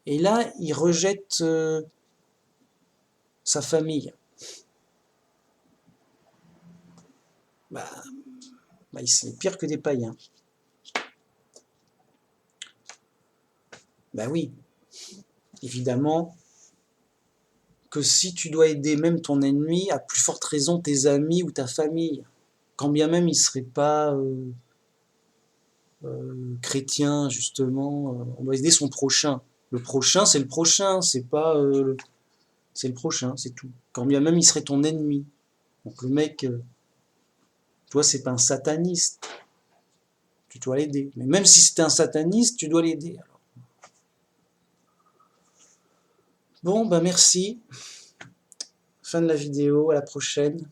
Et là, il rejette sa famille. Bah, c'est pire que des païens. Ben oui, évidemment que si tu dois aider même ton ennemi, à plus forte raison tes amis ou ta famille, quand bien même ils ne seraient pas chrétiens, justement, on doit aider son prochain. Le prochain, c'est le prochain, c'est pas... c'est le prochain, c'est tout. Quand bien même il serait ton ennemi. Donc le mec, toi, c'est pas un sataniste. Tu dois l'aider. Mais même si c'était un sataniste, tu dois l'aider. Alors. Bon, ben merci. Fin de la vidéo, à la prochaine.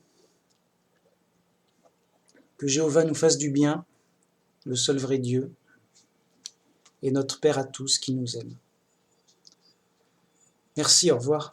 Que Jéhovah nous fasse du bien, le seul vrai Dieu, et notre Père à tous qui nous aime. Merci, au revoir.